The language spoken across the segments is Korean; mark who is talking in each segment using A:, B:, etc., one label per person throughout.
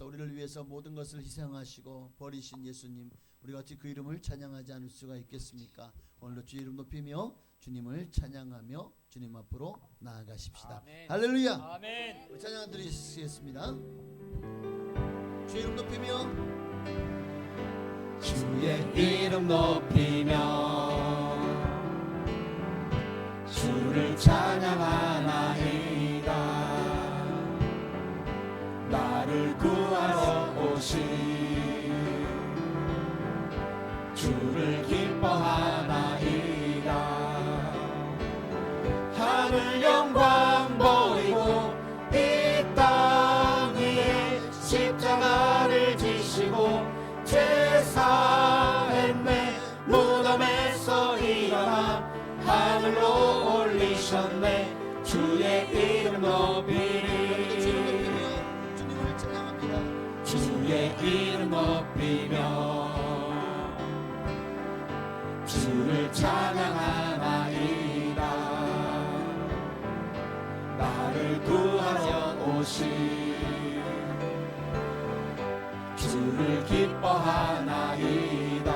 A: 위해서, 우리를 위해서 모든 것을 희생하시고 버리신 예수님, 우리가 어찌 그 이름을 찬양하지 않을 수가 있겠습니까? 오늘도 주 이름 높이며 주님을 찬양하며 주님 앞으로 나아가십시다.
B: 아멘.
A: 할렐루야.
B: 아멘.
A: 우리 찬양 드리겠습니다. 주 이름 높이며
C: 주의 이름 높이며 주를 찬양하나이다. 나를 구하러 오신 주를 기뻐하나이다. 하늘 영광 버리고 이 땅 위에 십자가를 지시고 죄 사했네. 무덤에서 일어나 하늘로 올리셨네. 주의 이름 높이리.
A: 주님을 찬양합니다.
C: 주의 이름 높이며 주를 찬양하나이다. 나를 구하러 오신 주를 기뻐하나이다.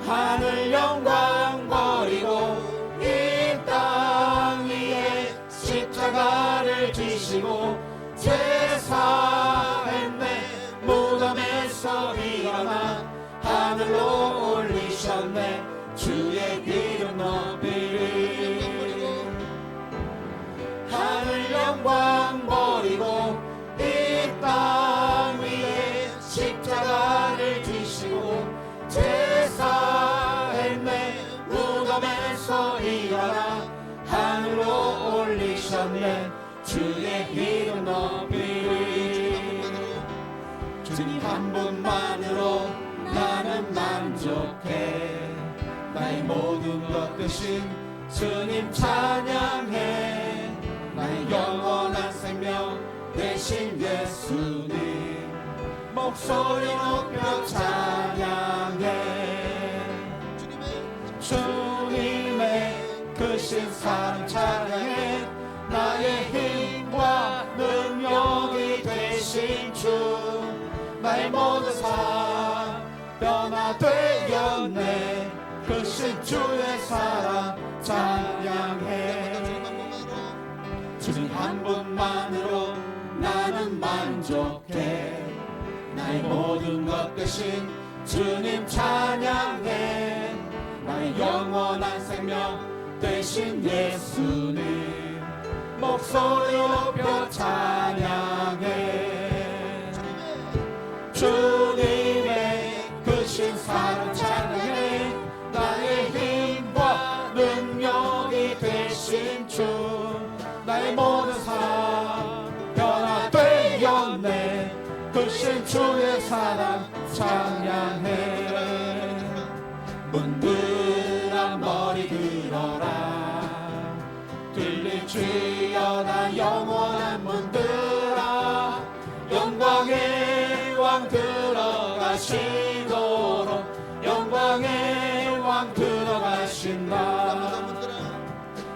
C: 하늘 영광 버리고 이 땅 위에 십자가를 지시고 죄 사했네. 무덤에서 일어나 하늘로 올리셨네. 주의 이름 높이리. 하늘 영광 버리고 이 땅 위에 십자가를 지시고 죄 사했네. 무덤에서 일어나 하늘로 올리셨네. 주의 이름 높이리. 주님 한 분만으로 나는 만족해. 나의 모든 것 되신 주님 찬양해. 나의 영원한 생명 되신 예수님 목소리 높여 찬양해. 주님의 크신 사랑 찬양해. 나의 힘과 능력이 되신 주 나의 모든 삶 변화되었네. 크신 주의 사랑 찬양해. 주님 한 분만으로 나는 만족해. 나의 모든 것 되신 주님 찬양해. 나의 영원한 생명 되신 예수님 목소리 높여 찬양해. 주님의 크신 사랑 찬양해. 나의 힘과 능력이 되신 주 나의 모든 삶 변화되었네. 크신 주의 사랑 찬양해. 문들아 머리 들어라. 들릴지어다 영원한 문들아. 영광의 왕 들어가시도록 영광의 왕 들어가신다.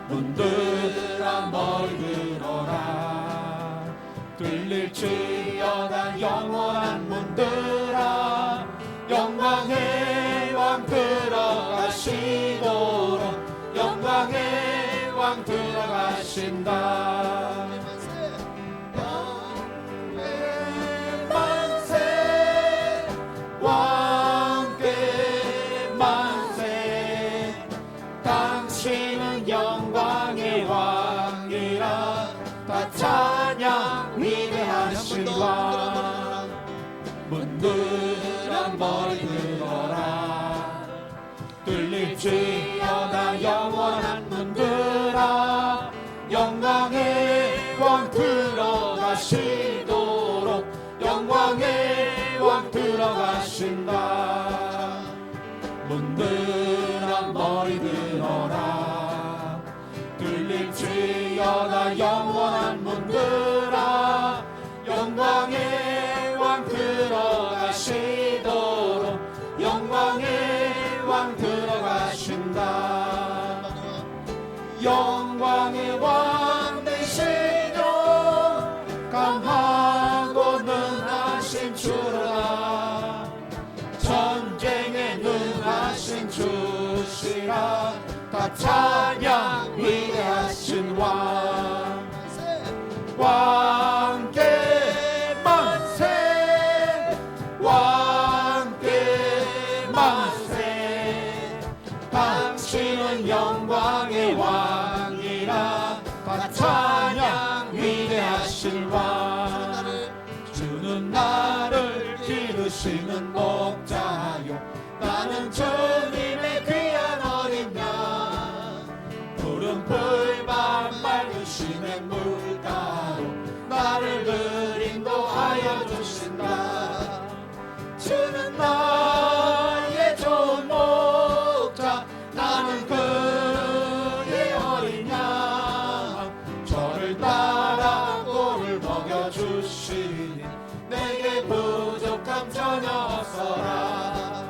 C: 문들아 머리 들어라. 들릴지어다 영원한 문들아. 영광의 왕 들어가시도록 영광의 왕 들어가신다. 만세 왕께 만세. 당신은 영광의 왕이라. 다 찬양 위대하신 왕. 문들아 머리 들어라. 들릴지어다 영원한 문들아. 영광의 왕 들어가시도록 영광의 왕 들어가신다. 문들아 머리 들어라. 들릴지어다 영원한 문들아. 영광의 왕 들어가시도록 영광의 왕 들어가신다. 영광의 왕 되시도록 강하고 나는 주로다. 전쟁에 능하신 주시라. 다 찬양 위대하신 왕. 왕께 만세, 왕께 만세. 당신은 영광의 왕이라. 다 찬양 위대하신 왕. 주는 나를 기르시는 목자요. 나는 주님의 귀한 어린 양. 푸른 풀밭 맑으시는 물가로 나를 늘 인도하여 주신다. 주는 나의 좋은 목자. 나는 그의 어린 양. 저를 따라 꼴을 먹여주시니 내게 부족함 전혀 없어라.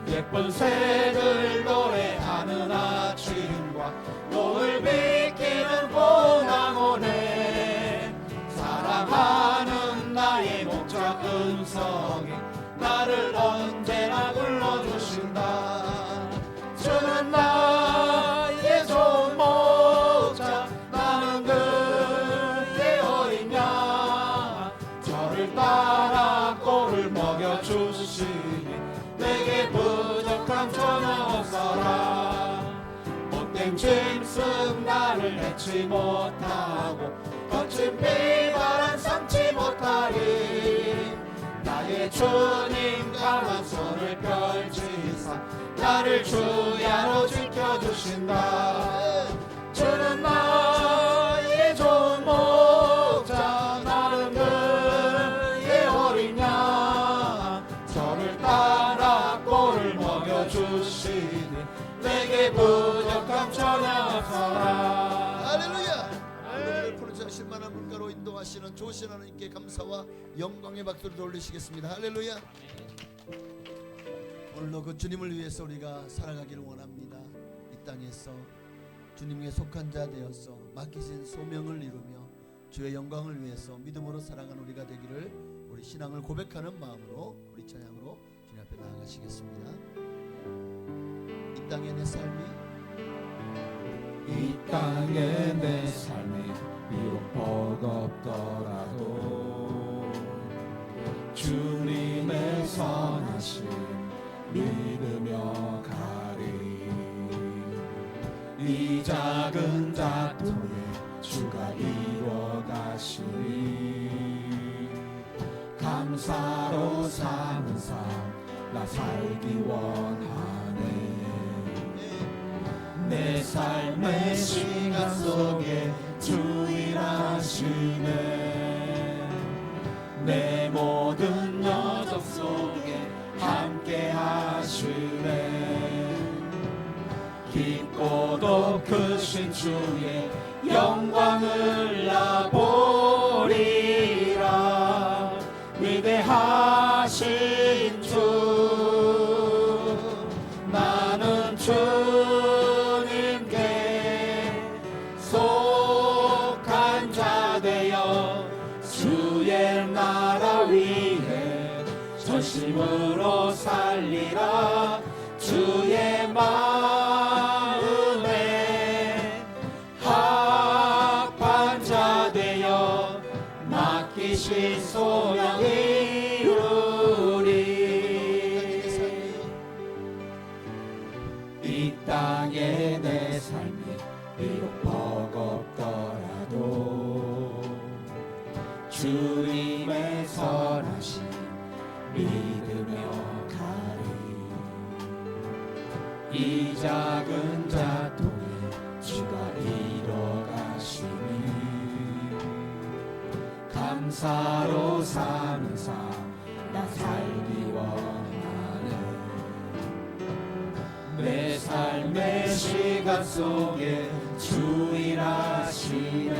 C: 예쁜 새들 노래하는 아침과 노을 비키는 봄나무네. 사랑하는 나의 목자 음성이 나를 언제나 불러주신다. 주는 나의 좋은 목자. 나는 그의 어린 양. 저를 따라 꼴을 먹여주시니 내게 부족함 전혀 없어라. 못된 짐승 나를 해치 못하고 거친 비바람 삼지 못하리. 나의 주님 강한 손을 펼치사 나를 주야로 지켜주신다. 주는 나의 좋은 목자. 나는 그의 어린 양. 저를 따라 꼴을 먹여주시니 내게 부족함 전혀 없어라.
A: 할렐루야. 오늘 푸르자신 만한 물가로 인도하시는 좋으신 하나님께 감사와 영광의 박수를 돌리시겠습니다. 할렐루야. 오늘도 그 주님을 위해서 우리가 살아가기를 원합니다. 이 땅에서 주님께 속한 자 되어서 맡기신 소명을 이루며 주의 영광을 위해서 믿음으로 살아가는 우리가 되기를 우리 신앙을 고백하는 마음으로 우리 찬양으로 주님 앞에 나아가시겠습니다. 이 땅의 내 삶이
C: 이 땅의 내 삶이 비록 버겁더라도 주님의 선하심 믿으며 가리. 이 작은 자통에 주가 이뤄 가시니 감사로 사는 삶 나 살기 원하네. 내 삶의 시간 속에 주 일하시네. 내 모든 여정 속에 함께 하시네. 깊고도 크신 주의 영광을 나 보리라. 위대하신 주 나는 주님께 속한 자 되어 주의 나라 위해 전심으로 살리라. 주의 마음에 합한 자 되어 맡기신 소명 이루리. 이 땅의 내 삶이 비록 버겁더라도 주님의 선하심 믿으며 가리. 이 작은 자통에 주가 이뤄 가시니 감사로 사는 삶 나 살기 원하네. 내 삶의 시간 속에 주 일하시네.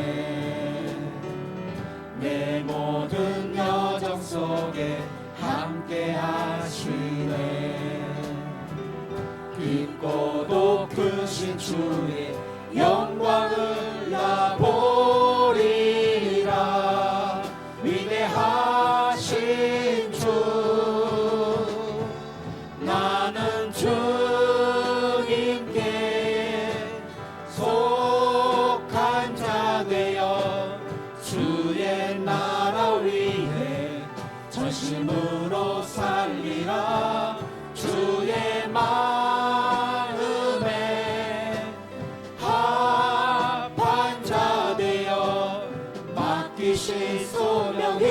C: 내 모든 여정 속에 함께 하시네. 깊고도 크신 주의 영광을 나 보리라. 위대하신 주 전심으로 살리라. 주의 마음에 합한 자 되어 맡기신 소명이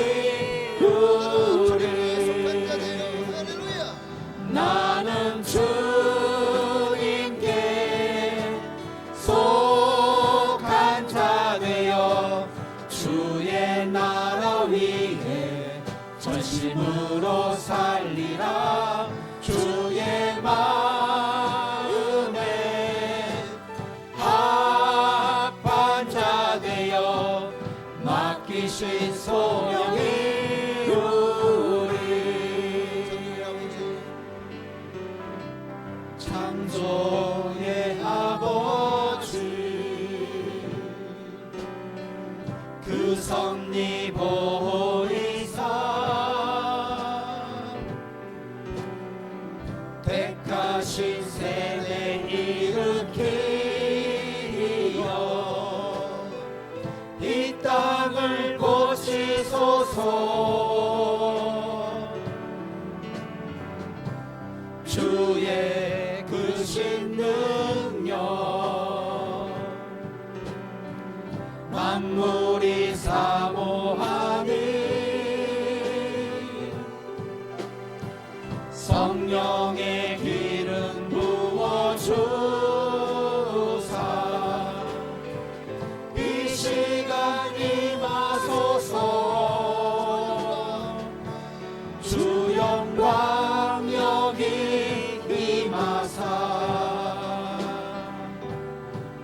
C: 이루리. 나는 주님께 속한 자 되어 주의 나라 위에 전심으로 살리라. 주의 마음에 합한 자 되어 맡기신 소명이 이루리. 창조의 아버지 그 섭리 보이사 택하신 세대 일으키어 이 땅을 고치소서. 주의 크신 능력 만물이 사모하니 성령의 기름 부어주사 이 시간 임하소서. 주 영광 여기 임하사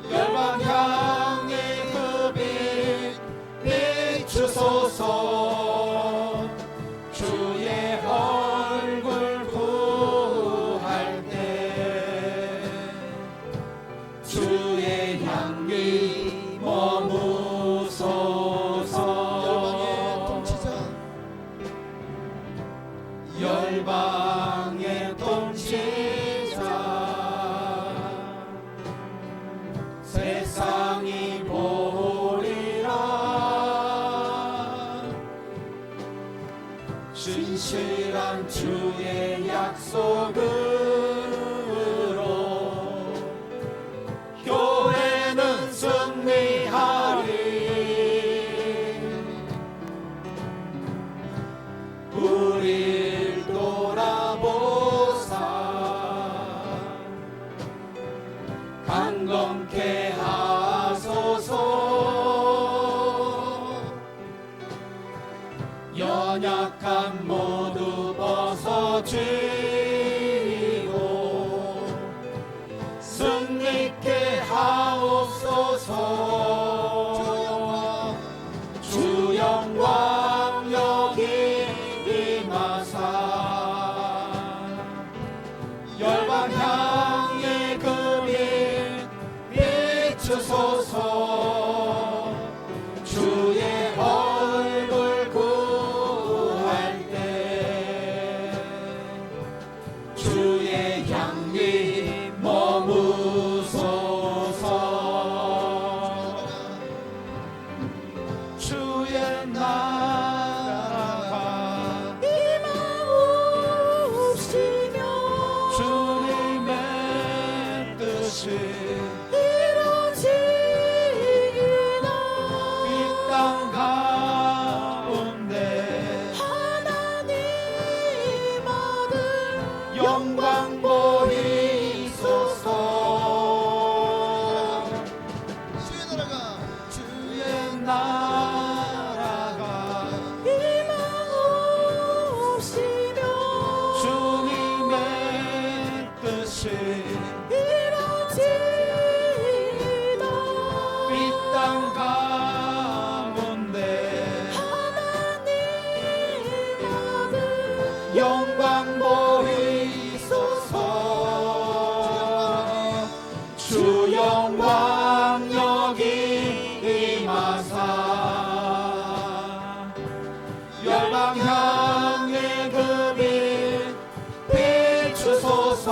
C: 열방 향해 그 빛 비추소서. 주의 얼굴 구할 때 주의 향기 머무소서. 열방의 통치자 세상이 보리라. 신실한 주의 약속으로 교회는 승리하리. 우릴 돌아보사 강건케 하소서. 연약한 모두 벗어지고 승리케 하옵소서. 주 영광 여기 임하사 열방 향해 그 빛 비추소서. 주의 얼굴 구할 때 주의 향기 머무소서. 주의 나라가
B: 임하옵시며
C: 주님의 뜻이
B: 이루어지이다.
C: 이 땅 가운데
B: 하나님 아들
C: 영광 보이소서.
A: 주의 나라가
C: 주의 나라가
B: 임하옵시며
C: 주님의 뜻이
B: 이루어지이다.
C: 이 땅 가운데
B: 하나님 아들
C: 영광 보이소서. 주 영광 여기 임하사 열방 향해 그 빛 비추소서.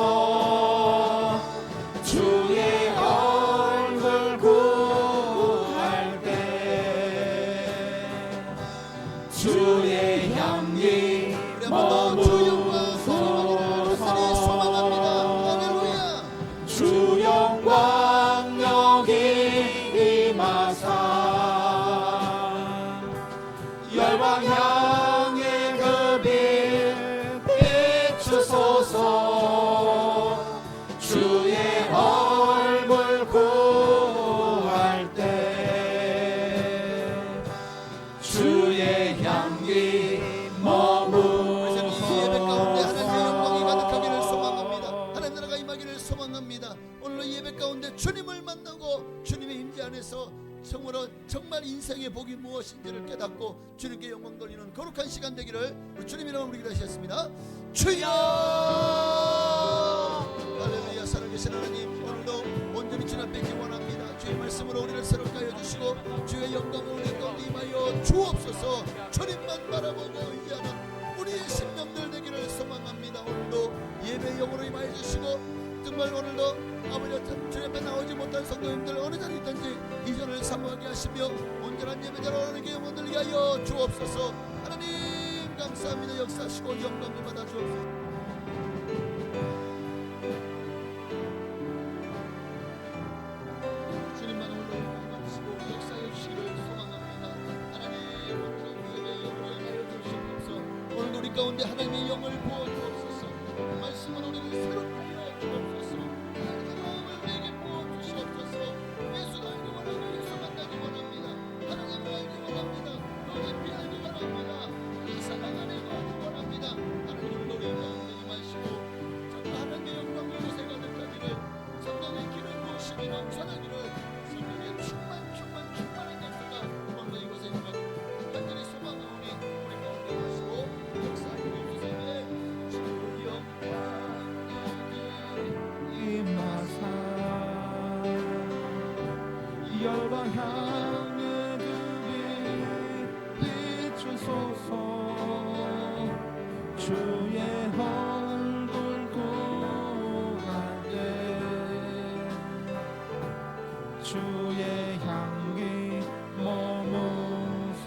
C: 주의 얼굴 구할 때 주의 향기
A: 우리 한번 더 주 영광 소망하기를 간절히 소망합니다. 할렐루야.
C: 주 영광 여기 임하사 열방 향해 그 빛 비추소서 주의 얼굴 구할 때 주의 향기 머무소서.
A: 이 예배 가운데 하나님의 영광이 가득하기를 소망합니다. 하나님 나라가 임하기를 소망합니다. 오늘 이 예배 가운데 주님을 만나고 주님의 임재 안에서 정말 인생의 복이 무엇인지를 깨닫고 주님께 영광 돌리는 거룩한 시간 되기를 우리 주님 이름으로 우리 기도하셨습니다. 주여. 할렐루야. 살아계신 하나님, 오늘도 온전히 주님 앞에 기원합니다. 주의 말씀으로 우리를 새롭게 하여 주시고 주의 영광을 우리 가운데 임하여 주옵소서. 주님만 바라보고 의지하는 우리의 심령들 되기를 소망합니다. 오늘도 예배 영으로 임하여 주시고 정말 오늘도 아버지 주님 앞에 나오지 못한 성도님들 어느 자리 있든지 이전을 사모하게 하시며 온전한 예배자로 오늘께 영광 들리게 하여 주옵소서. 하나님 감사합니다. 역사하시고 영광을 받아 주옵소서. 주님만 오늘도 영광 받으시고 역사해 주시기를 소망합니다. 하나님 오늘도 예배 영으로 임하여 주시옵소서. 오늘도 우리 가운데 하나님의 영을 부어 주옵소서. 말씀으로 우리를 새롭게 하여 주옵소서. 하나님의 마음을 우리에게 부어 주시옵소서. 예수를 알기 원하고 예수 만나기 원합니다. 하나님을 알기 원합니다. 더 깊이 알기 원합니다. 이 사랑 안에 거하기 원합니다. 하나님 우리 가운데 임하시고 정말 하나님의 영광 이곳에 가득하기를 성령의 기름 부으심이 넘쳐나기를 성령의 충만한 역사가 오늘 이곳에 임하기를 간절히 소망하오니 우리 가운데 임하시고 역사하여 주세요. 주 영광
C: 임하사 열방 향해 그 빛 비추소서 주의 얼굴 구할 때 주의 향기 머무소서.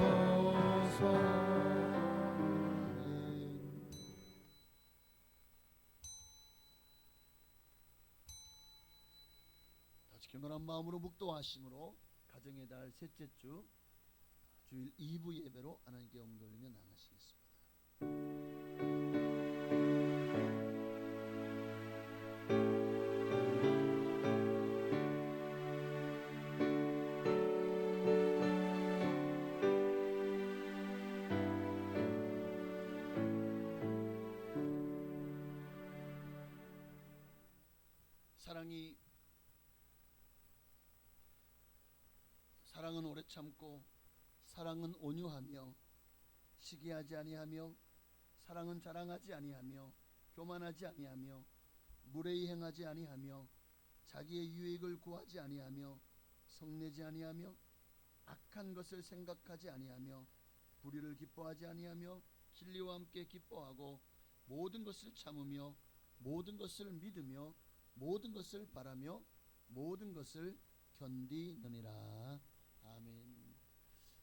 A: 다시 경건한 마음으로 묵도하심으로 가정의 달 셋째 주 주일 2부 예배로 하나님께 영광 돌리며 나가시겠습니다. 사랑은 오래 참고 사랑은 온유하며 시기하지 아니하며 사랑은 자랑하지 아니하며 교만하지 아니하며 무례히 행하지 아니하며 자기의 유익을 구하지 아니하며 성내지 아니하며 악한 것을 생각하지 아니하며 불의를 기뻐하지 아니하며 진리와 함께 기뻐하고 모든 것을 참으며 모든 것을 믿으며 모든 것을 바라며 모든 것을 견디느니라. 아멘.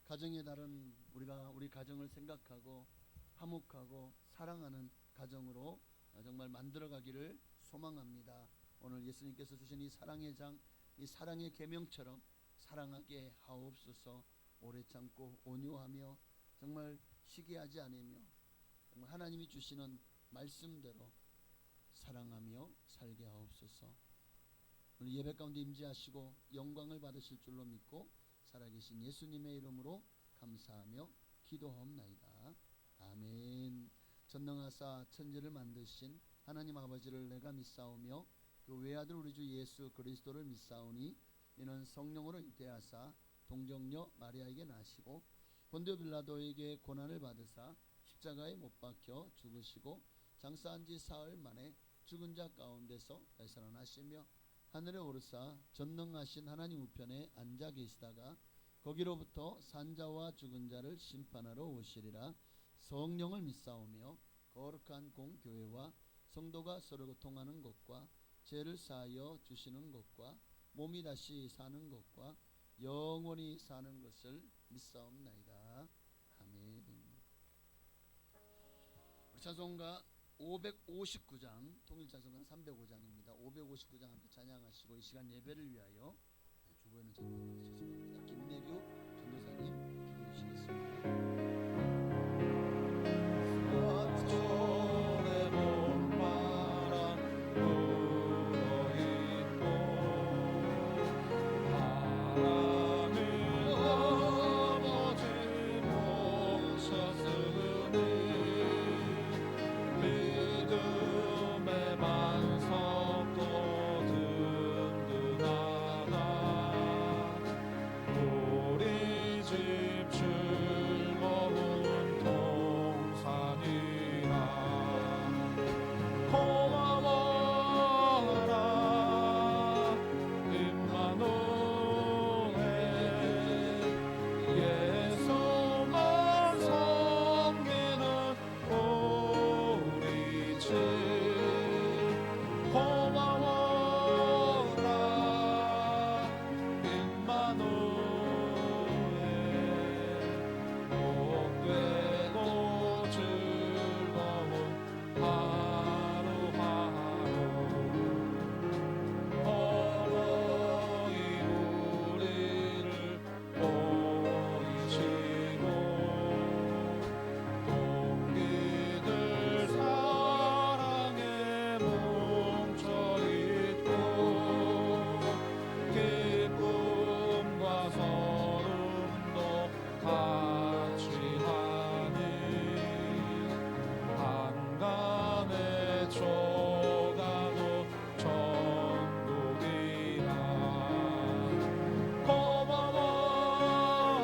A: 가정의 달은 우리가 우리 가정을 생각하고 화목하고 사랑하는 가정으로 정말 만들어가기를 소망합니다. 오늘 예수님께서 주신 이 사랑의 장, 이 사랑의 계명처럼 사랑하게 하옵소서. 오래 참고 온유하며 정말 시기하지 않으며 정말 하나님이 주시는 말씀대로 사랑하며 살게 하옵소서. 오늘 예배 가운데 임재하시고 영광을 받으실 줄로 믿고 살아계신 예수님의 이름으로 감사하며 기도하옵나이다. 아멘. 전능하사 천지를 만드신 하나님 아버지를 내가 믿사오며 그 외아들 우리 주 예수 그리스도를 믿사오니 이는 성령으로 잉태하사 동정녀 마리아에게 나시고 본디오 빌라도에게 고난을 받으사 십자가에 못 박혀 죽으시고 장사한 지 사흘 만에 죽은 자 가운데서 되살아나시며 하늘에 오르사 전능하신 하나님 우편에 앉아 계시다가 거기로부터 산자와 죽은 자를 심판하러 오시리라. 성령을 믿사오며 거룩한 공교회와 성도가 서로 교통하는 것과 죄를 사하여 주시는 것과 몸이 다시 사는 것과 영원히 사는 것을 믿사옵나이다. 아멘. 찬송가 559장, 통일찬송가 305장입니다. 559장 함께 찬양하시고 이 시간 예배를 위하여 주보에는 전도를 주셨습니다. 김내규 전도사님 기도해 주시겠습니다.
C: 사천의 봄바람 불어있고 바람이 아버지 모셨으니 믿음의 반석도 든든하다 우리 집 즐거운 동산이라 고마워라 임마누엘 예수만 섬기는 우리 집 고마워라 임마누엘 복되고 즐거운 하루하루 어머니 우리를 보이시고 동기들 사랑에 뭉쳐있고 기쁨과 서름도 같이 하니 한간에 초가도 천국이라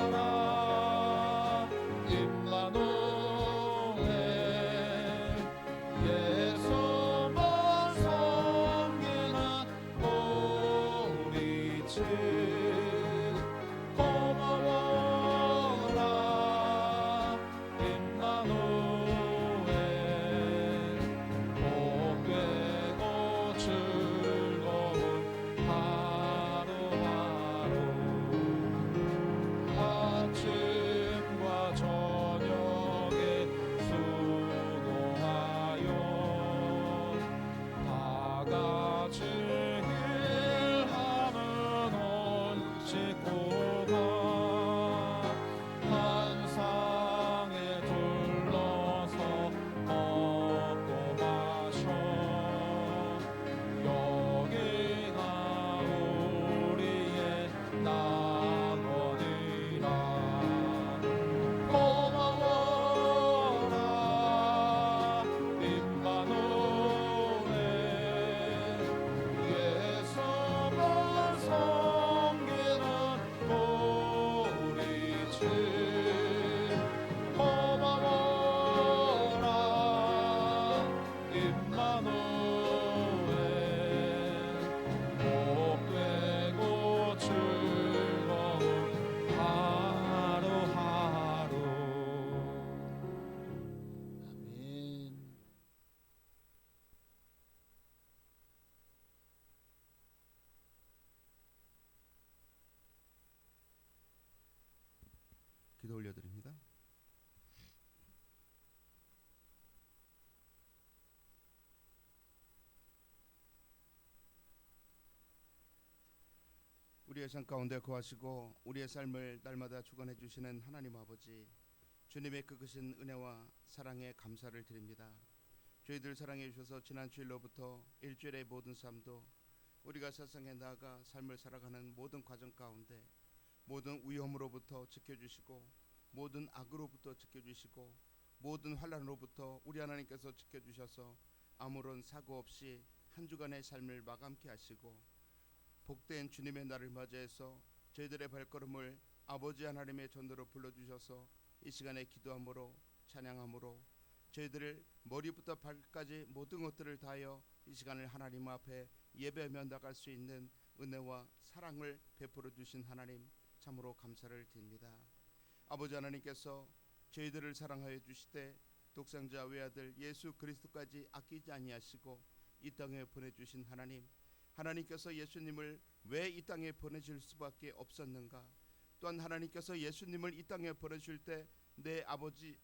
C: 고마워라 임마누엘 예수만 섬기는 우리 집 고마워라 임마누엘 복되고 즐거운 하루하루 아침과 저녁에 수고하여 다 같이 일하는 온 식구가 한 상에 둘러서 먹고 마셔 여기가 우리의 낙원이라 고마워라 임마누엘 예수만 섬기는 우리 집 고마워라 임마누엘 복되고 즐거운 하루하루
A: 아멘.
D: 기도 올려드립니다. 우리의 삶 가운데 거하시고 우리의 삶을 날마다 주관해 주시는 하나님 아버지, 주님의 그 크신 은혜와 사랑에 감사를 드립니다. 저희들 사랑해 주셔서 지난 주일로부터 일주일의 모든 삶도 우리가 세상에 나아가 삶을 살아가는 모든 과정 가운데 모든 위험으로부터 지켜주시고 모든 악으로부터 지켜주시고 모든 환난으로부터 우리 하나님께서 지켜주셔서 아무런 사고 없이 한 주간의 삶을 마감케 하시고 복된 주님의 날을 맞이해서 저희들의 발걸음을 아버지 하나님의 전도로 불러주셔서 이 시간에 기도함으로 찬양함으로 저희들을 머리부터 발끝까지 모든 것들을 다하여 이 시간을 하나님 앞에 예배하며 나갈 수 있는 은혜와 사랑을 베풀어 주신 하나님 참으로 감사를 드립니다. 아버지 하나님께서 저희들을 사랑하여 주시되 독생자 외아들 예수 그리스도까지 아끼지 아니하시고 이 땅에 보내주신 하나님, 하나님께서 예수님을 왜 이 땅에 보내실 수밖에 없었는가? 또한 하나님께서 예수님을 이 땅에 보내실 때 내 아버지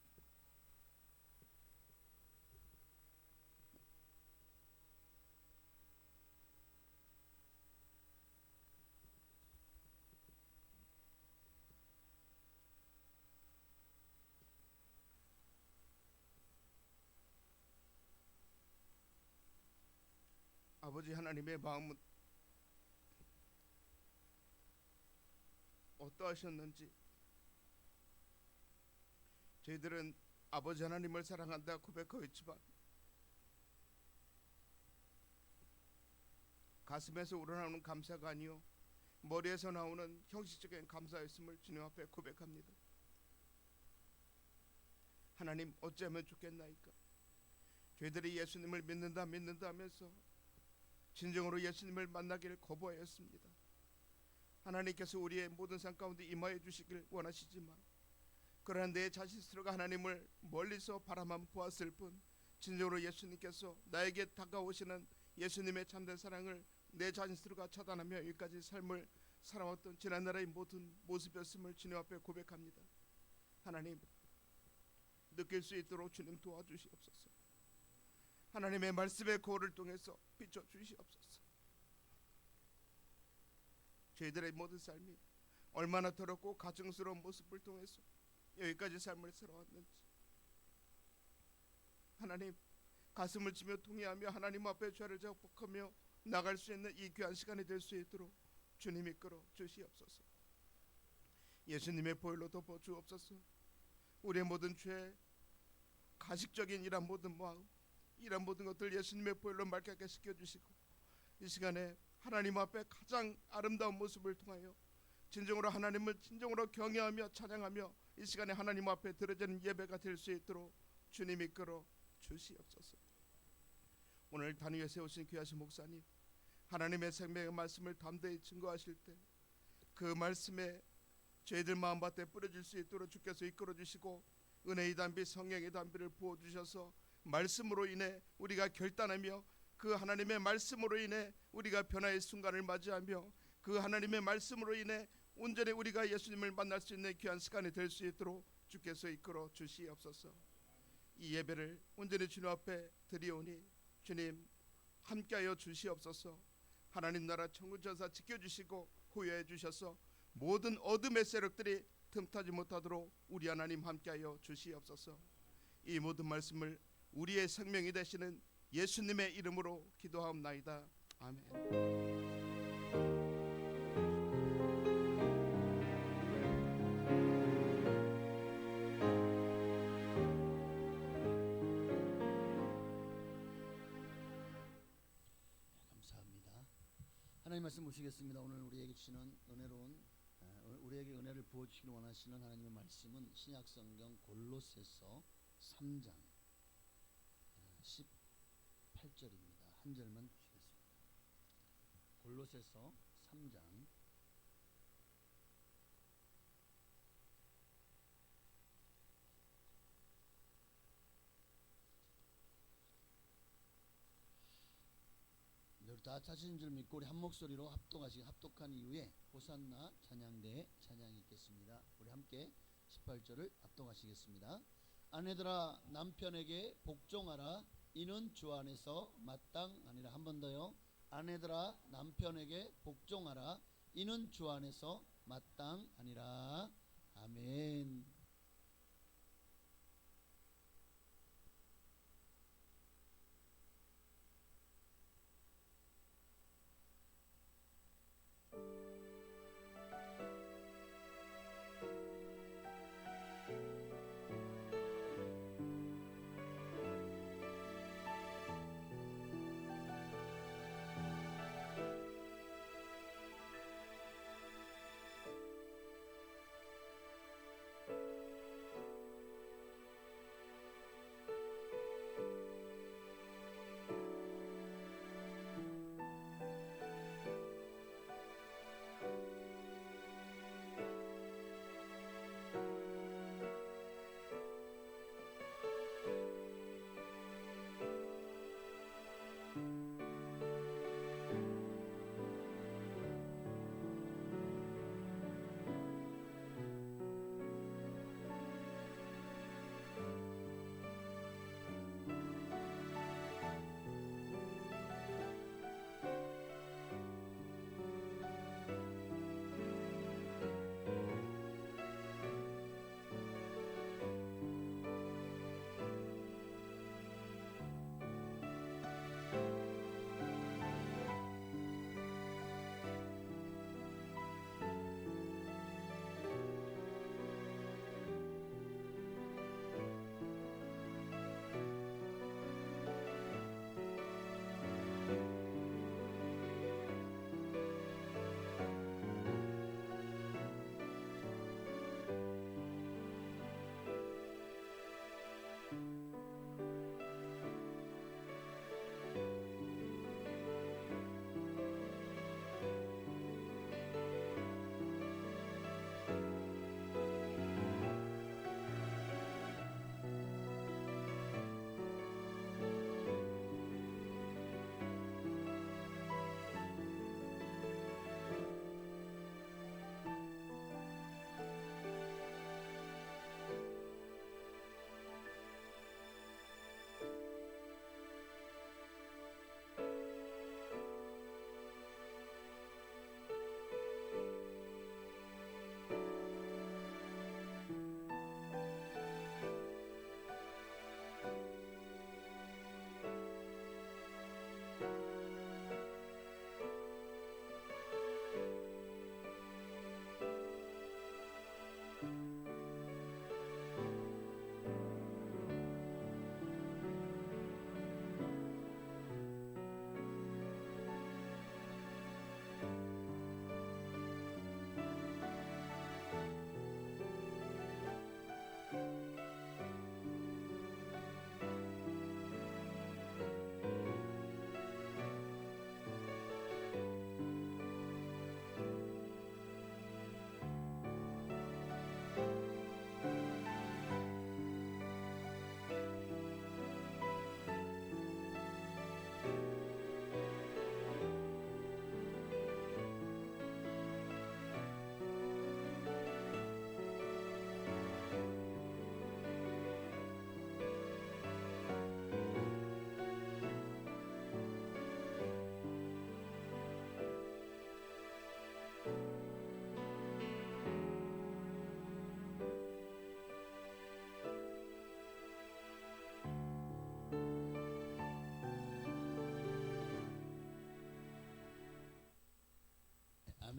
D: 아버지 하나님의 마음은 어떠하셨는지 저희들은 아버지 하나님을 사랑한다 고백하고 있지만 가슴에서 우러나오는 감사가 아니요 머리에서 나오는 형식적인 감사였음을 주님 앞에 고백합니다. 하나님 어찌하면 좋겠나이까. 저희들이 예수님을 믿는다 하면서 진정으로 예수님을 만나기를 거부하였습니다. 하나님께서 우리의 모든 삶 가운데 임하여 주시길 원하시지만 그러나 내 자신 스스로가 하나님을 멀리서 바라만 보았을 뿐 진정으로 예수님께서 나에게 다가오시는 예수님의 참된 사랑을 내 자신 스스로가 차단하며 여기까지 삶을 살아왔던 지난날의 모든 모습이었음을 주님 앞에 고백합니다. 하나님 느낄 수 있도록 주님 도와주시옵소서. 하나님의 말씀의 거울을 통해서 비춰주시옵소서. 저희들의 모든 삶이 얼마나 더럽고 가증스러운 모습을 통해서 여기까지 삶을 살아왔는지 하나님 가슴을 치며 통회하며 하나님 앞에 죄를 자복하며 나갈 수 있는 이 귀한 시간이 될 수 있도록 주님이 이끌어 주시옵소서. 예수님의 보혈로 덮어 주옵소서. 우리의 모든 죄, 가식적인 이런 모든 마음, 이런 모든 것들 예수님의 보혈로 맑게 씻겨주시고 이 시간에 하나님 앞에 가장 아름다운 모습을 통하여 진정으로 하나님을 진정으로 경외하며 찬양하며 이 시간에 하나님 앞에 드려지는 예배가 될 수 있도록 주님이 이끌어 주시옵소서. 오늘 단위에 세우신 귀하신 목사님 하나님의 생명의 말씀을 담대히 증거하실 때 그 말씀에 저희들 마음밭에 뿌려질 수 있도록 주께서 이끌어 주시고 은혜의 담비 성령의 담비를 부어주셔서 말씀으로 인해 우리가 결단하며 그 하나님의 말씀으로 인해 우리가 변화의 순간을 맞이하며 그 하나님의 말씀으로 인해 온전히 우리가 예수님을 만날 수 있는 귀한 시간이 될 수 있도록 주께서 이끌어 주시옵소서. 이 예배를 온전히 주님 앞에 드리오니 주님 함께하여 주시옵소서. 하나님 나라 천군 천사 지켜주시고 호유해 주셔서 모든 어둠의 세력들이 틈타지 못하도록 우리 하나님 함께하여 주시옵소서. 이 모든 말씀을 우리의 생명이 되시는 예수님의 이름으로 기도하옵나이다. 아멘.
A: 하나님 말씀 보시겠습니다. 오늘 우리에게 주시는 은혜로운 우리에게 은혜를 부어주시길 원하시는 하나님의 말씀은 신약성경 골로새서 3장 18절입니다. 한 절만 보시겠습니다. 골로새서 3장 1다 찾으신 줄 믿고 우리 한 목소리로 합독한 이후에 호산나 찬양대에 찬양이 있겠습니다. 우리 함께 18절을 합독하시겠습니다. 아내들아 남편에게 복종하라. 이는 주 안에서 마땅하니라. 한 번 더요. 아내들아 남편에게 복종하라. 이는 주 안에서 마땅하니라. 아멘.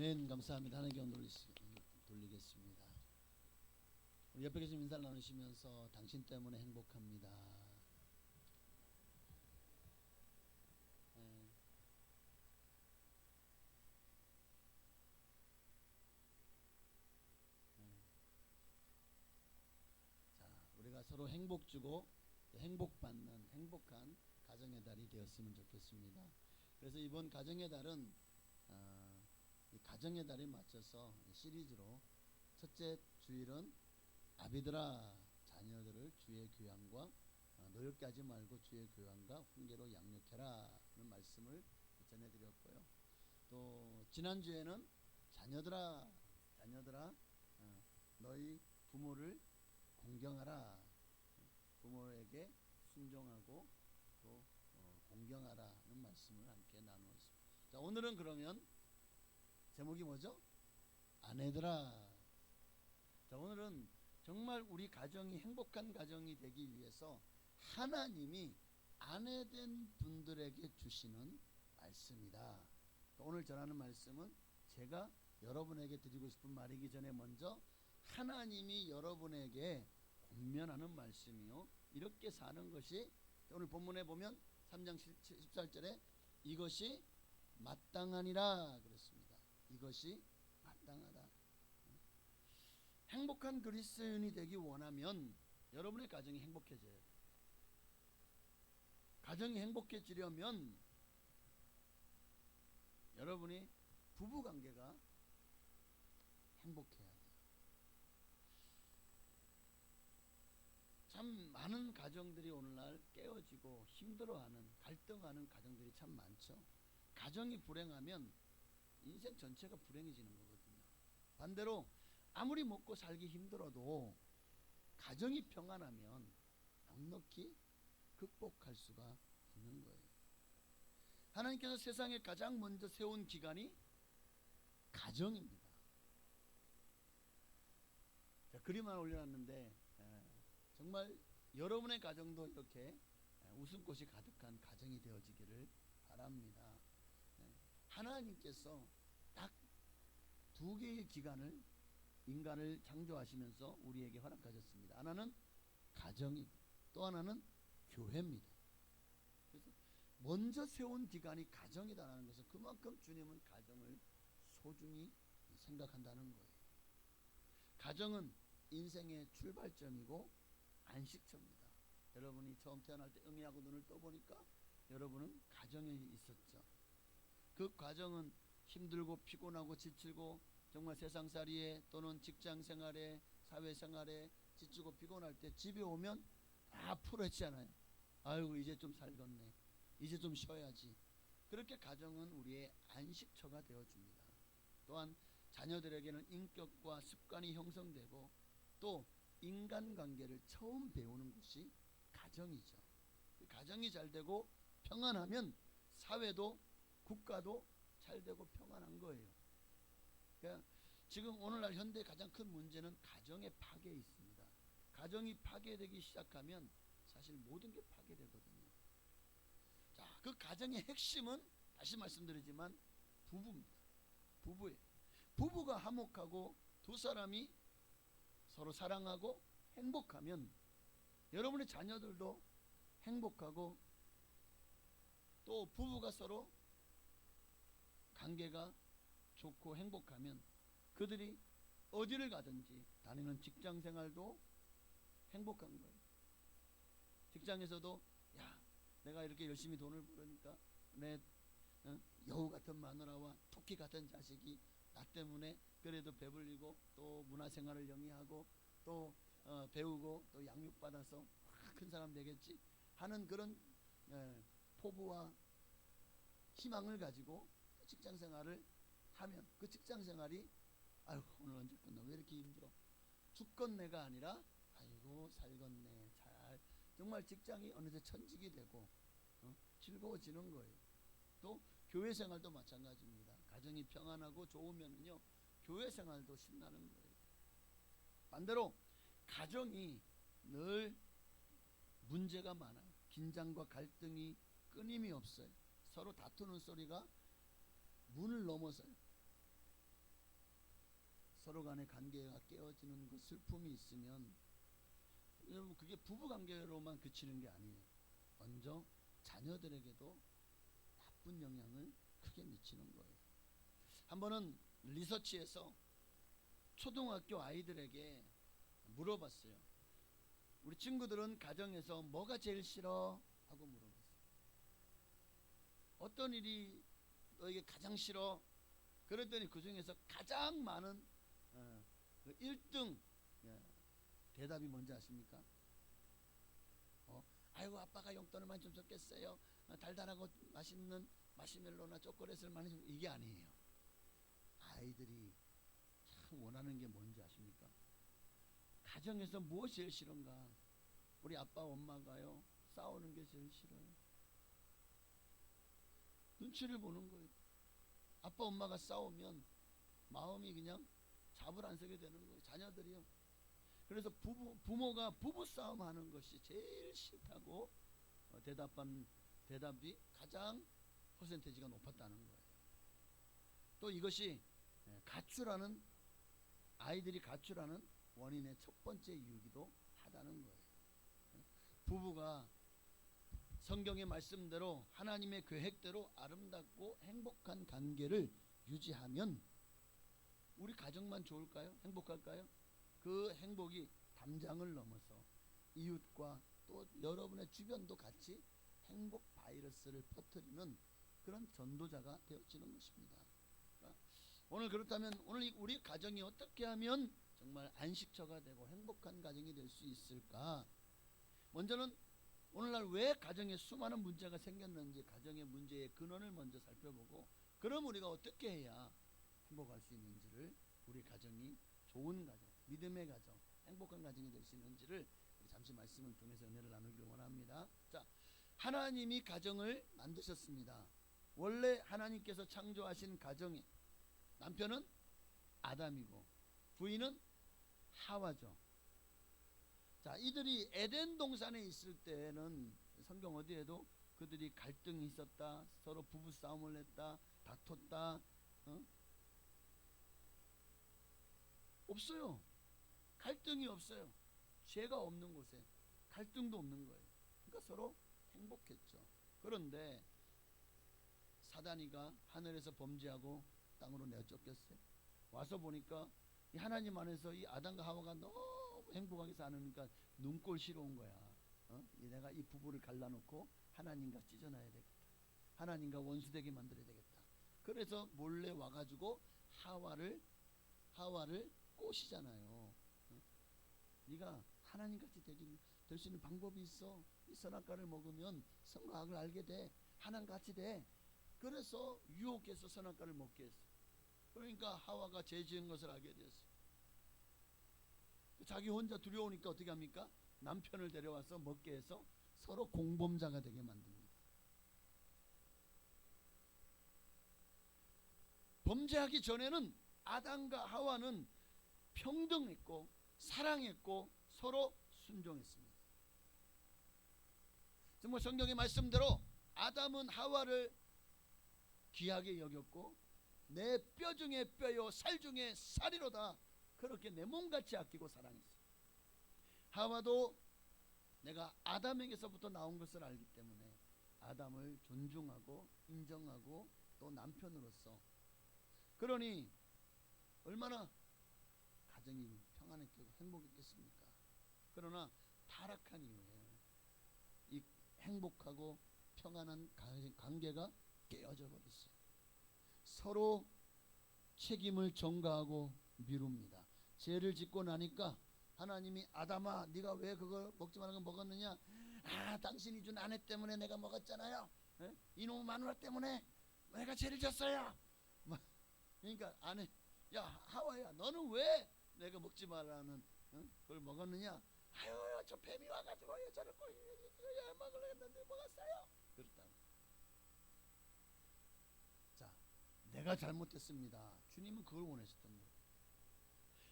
A: 아멘. 감사합니다. 하나님께 돌리겠습니다. 우리 옆에 계신 인사를 나누시면서 당신 때문에 행복합니다. 네. 자, 우리가 서로 행복 주고 행복받는 행복한 가정의 달이 되었으면 좋겠습니다. 그래서 이번 가정의 달은 이 가정의 달에 맞춰서 시리즈로 첫째 주일은 아비들아 자녀들을 주의 교양과 노엽게 하지 말고 주의 교양과 훈계로 양육해라는 말씀을 전해드렸고요. 또 지난주에는 자녀들아 너희 부모를 공경하라, 부모에게 순종하고 또 공경하라는 말씀을 함께 나누었습니다. 자, 오늘은 그러면 제목이 뭐죠? 아내들아. 자, 오늘은 정말 우리 가정이 행복한 가정이 되기 위해서 하나님이 아내된 분들에게 주시는 말씀이다. 오늘 전하는 말씀은 제가 여러분에게 드리고 싶은 말이기 전에 먼저 하나님이 여러분에게 권면하는 말씀이요, 이렇게 사는 것이, 오늘 본문에 보면 3장 14절에 이것이 마땅하니라 그랬습니다. 이것이 마땅하다. 행복한 그리스도인이 되기 원하면 여러분의 가정이 행복해져야 돼요. 가정이 행복해지려면 여러분이 부부관계가 행복해야 돼요. 참 많은 가정들이 오늘날 깨어지고 힘들어하는, 갈등하는 가정들이 참 많죠. 가정이 불행하면 인생 전체가 불행해지는 거거든요. 반대로 아무리 먹고 살기 힘들어도 가정이 평안하면 넉넉히 극복할 수가 있는 거예요. 하나님께서 세상에 가장 먼저 세운 기관이 가정입니다. 자, 그림을 올려놨는데 정말 여러분의 가정도 이렇게 웃음꽃이 가득한 가정이 되어지기를 바랍니다. 하나님께서 딱 두 개의 기관을, 인간을 창조하시면서 우리에게 허락하셨습니다. 하나는 가정이, 또 하나는 교회입니다. 그래서 먼저 세운 기관이 가정이다라는 것은 그만큼 주님은 가정을 소중히 생각한다는 거예요. 가정은 인생의 출발점이고 안식처입니다. 여러분이 처음 태어날 때 응애하고 눈을 떠보니까 여러분은 가정에 있었죠. 그 과정은 힘들고 피곤하고 지치고 정말 세상살이에 또는 직장생활에 사회생활에 지치고 피곤할 때 집에 오면 다 풀었잖아요. 아이고 이제 좀 살겠네, 이제 좀 쉬어야지. 그렇게 가정은 우리의 안식처가 되어줍니다. 또한 자녀들에게는 인격과 습관이 형성되고 또 인간관계를 처음 배우는 곳이 가정이죠. 가정이 잘 되고 평안하면 사회도 국가도 잘 되고 평안한 거예요. 그러니까 지금 오늘날 현대의 가장 큰 문제는 가정의 파괴에 있습니다. 가정이 파괴되기 시작하면 사실 모든 게 파괴되거든요. 자, 그 가정의 핵심은 다시 말씀드리지만 부부입니다. 부부예요. 부부가 화목하고 두 사람이 서로 사랑하고 행복하면 여러분의 자녀들도 행복하고, 또 부부가 서로 관계가 좋고 행복하면 그들이 어디를 가든지 다니는 직장생활도 행복한 거예요. 직장에서도 야, 내가 이렇게 열심히 돈을 벌으니까 내 여우 같은 마누라와 토끼 같은 자식이 나 때문에 그래도 배불리고 또 문화생활을 영위하고 또 배우고 또 양육받아서 큰 사람 되겠지 하는 그런 포부와 희망을 가지고 직장생활을 하면 그 직장생활이 아유 오늘 언제 끝나, 왜 이렇게 힘들어, 죽겠네가 아니라 아이고 살겠네, 잘, 정말 직장이 어느새 천직이 되고 즐거워지는 거예요. 또 교회 생활도 마찬가지입니다. 가정이 평안하고 좋으면은요 교회 생활도 신나는 거예요. 반대로 가정이 늘 문제가 많아요. 긴장과 갈등이 끊임이 없어요. 서로 다투는 소리가 문을 넘어서요. 서로 간의 관계가 깨어지는 그 슬픔이 있으면 여러분 그게 부부 관계로만 그치는 게 아니에요. 먼저 자녀들에게도 나쁜 영향을 크게 미치는 거예요. 한 번은 리서치에서 초등학교 아이들에게 물어봤어요. 우리 친구들은 가정에서 뭐가 제일 싫어? 하고 물어봤어요. 어떤 일이 너에게 가장 싫어? 그랬더니 그 중에서 가장 많은 그 1등 대답이 뭔지 아십니까? 아이고 아빠가 용돈을 많이 좀 줬겠어요. 달달하고 맛있는 마시멜로나 초콜릿을 많이 좀, 이게 아니에요. 아이들이 참 원하는 게 뭔지 아십니까? 가정에서 무엇이 제일 싫은가? 우리 아빠 엄마가요 싸우는 게 제일 싫어요. 눈치를 보는 거예요. 아빠 엄마가 싸우면 마음이 그냥 잡을 안 서게 되는 거예요. 자녀들이요. 그래서 부모가 부부 싸움 하는 것이 제일 싫다고 대답이 가장 퍼센테이지가 높았다는 거예요. 또 이것이 가출하는 아이들이 가출하는 원인의 첫 번째 이유기도 하다는 거예요. 부부가 성경의 말씀대로 하나님의 계획대로 아름답고 행복한 관계를 유지하면 우리 가정만 좋을까요? 행복할까요? 그 행복이 담장을 넘어서 이웃과 또 여러분의 주변도 같이 행복 바이러스를 퍼뜨리는 그런 전도자가 되어지는 것입니다. 그러니까 오늘 그렇다면 오늘 우리 가정이 어떻게 하면 정말 안식처가 되고 행복한 가정이 될 수 있을까? 먼저는 오늘날 왜 가정에 수많은 문제가 생겼는지 가정의 문제의 근원을 먼저 살펴보고 그럼 우리가 어떻게 해야 행복할 수 있는지를 우리 가정이 좋은 가정, 믿음의 가정, 행복한 가정이 될 수 있는지를 잠시 말씀을 통해서 은혜를 나누기를 원합니다. 자, 하나님이 가정을 만드셨습니다. 원래 하나님께서 창조하신 가정이 남편은 아담이고 부인은 하와죠. 자, 이들이 에덴 동산에 있을 때는 성경 어디에도 그들이 갈등이 있었다, 서로 부부 싸움을 했다, 다퉜다, 없어요. 갈등이 없어요. 죄가 없는 곳에 갈등도 없는 거예요. 그러니까 서로 행복했죠. 그런데 사단이가 하늘에서 범죄하고 땅으로 내쫓겼어요. 와서 보니까 이 하나님 안에서 이 아담과 하와가 너무 행복하게 사니까 눈꼴시러 온 거야. 내가 이 부부를 갈라놓고 하나님과 찢어놔야 되겠다. 하나님과 원수되게 만들어야 되겠다. 그래서 몰래 와가지고 하와를 꼬시잖아요. 네가 하나님같이 될 수 있는 방법이 있어. 이 선악과를 먹으면 선과 악을 알게 돼. 하나님같이 돼. 그래서 유혹해서 선악과를 먹게 했어. 그러니까 하와가 죄 지은 것을 알게 되었어. 자기 혼자 두려우니까 어떻게 합니까? 남편을 데려와서 먹게 해서 서로 공범자가 되게 만듭니다. 범죄하기 전에는 아담과 하와는 평등했고 사랑했고 서로 순종했습니다. 정말 성경의 말씀대로 아담은 하와를 귀하게 여겼고 내 뼈 중에 뼈요 살 중에 살이로다. 그렇게 내 몸같이 아끼고 사랑했어요. 하와도 내가 아담에게서부터 나온 것을 알기 때문에 아담을 존중하고 인정하고 또 남편으로서 그러니 얼마나 가정이 평안했고 행복했겠습니까? 그러나 타락한 이후에 이 행복하고 평안한 관계가 깨어져 버렸어요. 서로 책임을 전가하고 미룹니다. 죄를 짓고 나니까 하나님이 아담아 네가 왜 그걸 먹지 말라는 거 먹었느냐? 당신이 준 아내 때문에 내가 먹었잖아요. 이놈 마누라 때문에 내가 죄를 졌어요. 그러니까 아내 야 하와야 너는 왜 내가 먹지 말라는 그걸 먹었느냐? 아유 저 뱀이 와가지고 저를 꼬셔야 먹으려 했는데 먹었어요. 그렇다고. 자, 내가 잘못했습니다. 주님은 그걸 원하셨던 거예요.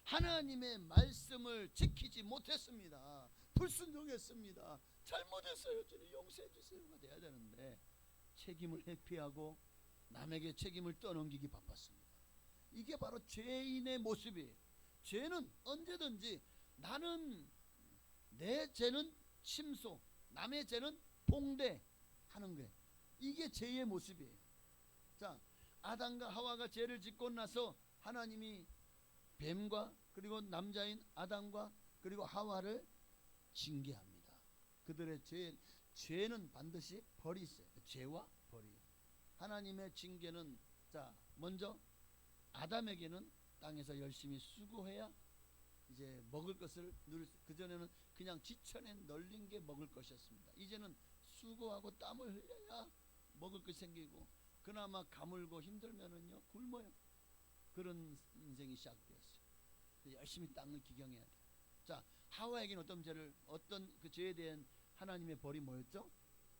A: 하나님의 말씀을 지키지 못했습니다. 불순종했습니다. 잘못했어요. 주님 용서해 주세요가 돼야 되는데 책임을 회피하고 남에게 책임을 떠넘기기 바빴습니다. 이게 바로 죄인의 모습이에요. 죄는 언제든지 나는 내 죄는 침소, 남의 죄는 봉대 하는 거예요. 이게 죄의 모습이에요. 자, 아담과 하와가 죄를 짓고 나서 하나님이 뱀과 그리고 남자인 아담과 그리고 하와를 징계합니다. 그들의 죄는 반드시 벌이 있어요. 죄와 벌이. 하나님의 징계는 자, 먼저 아담에게는 땅에서 열심히 수고해야 이제 먹을 것을 누릴 수. 그전에는 그냥 지천에 널린 게 먹을 것이었습니다. 이제는 수고하고 땀을 흘려야 먹을 것이 생기고, 그나마 가물고 힘들면은요 굶어요. 그런 인생이 시작되었어요. 열심히 땅을 기경해야 돼요. 자, 하와에게는 어떤 그 죄에 대한 하나님의 벌이 뭐였죠?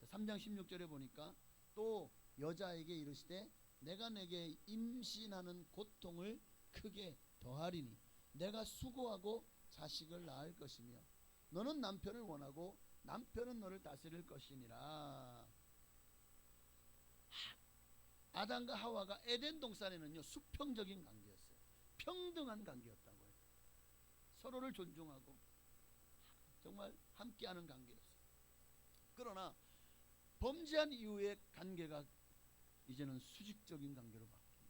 A: 3장 16절에 보니까 또 여자에게 이르시되 내가 내게 임신하는 고통을 크게 더하리니 내가 수고하고 자식을 낳을 것이며 너는 남편을 원하고 남편은 너를 다스릴 것이니라. 아담과 하와가 에덴 동산에는요 수평적인 관계였어요. 평등한 관계였다고 해요. 서로를 존중하고 정말 함께하는 관계였어요. 그러나 범죄한 이후의 관계가 이제는 수직적인 관계로 바뀝니다.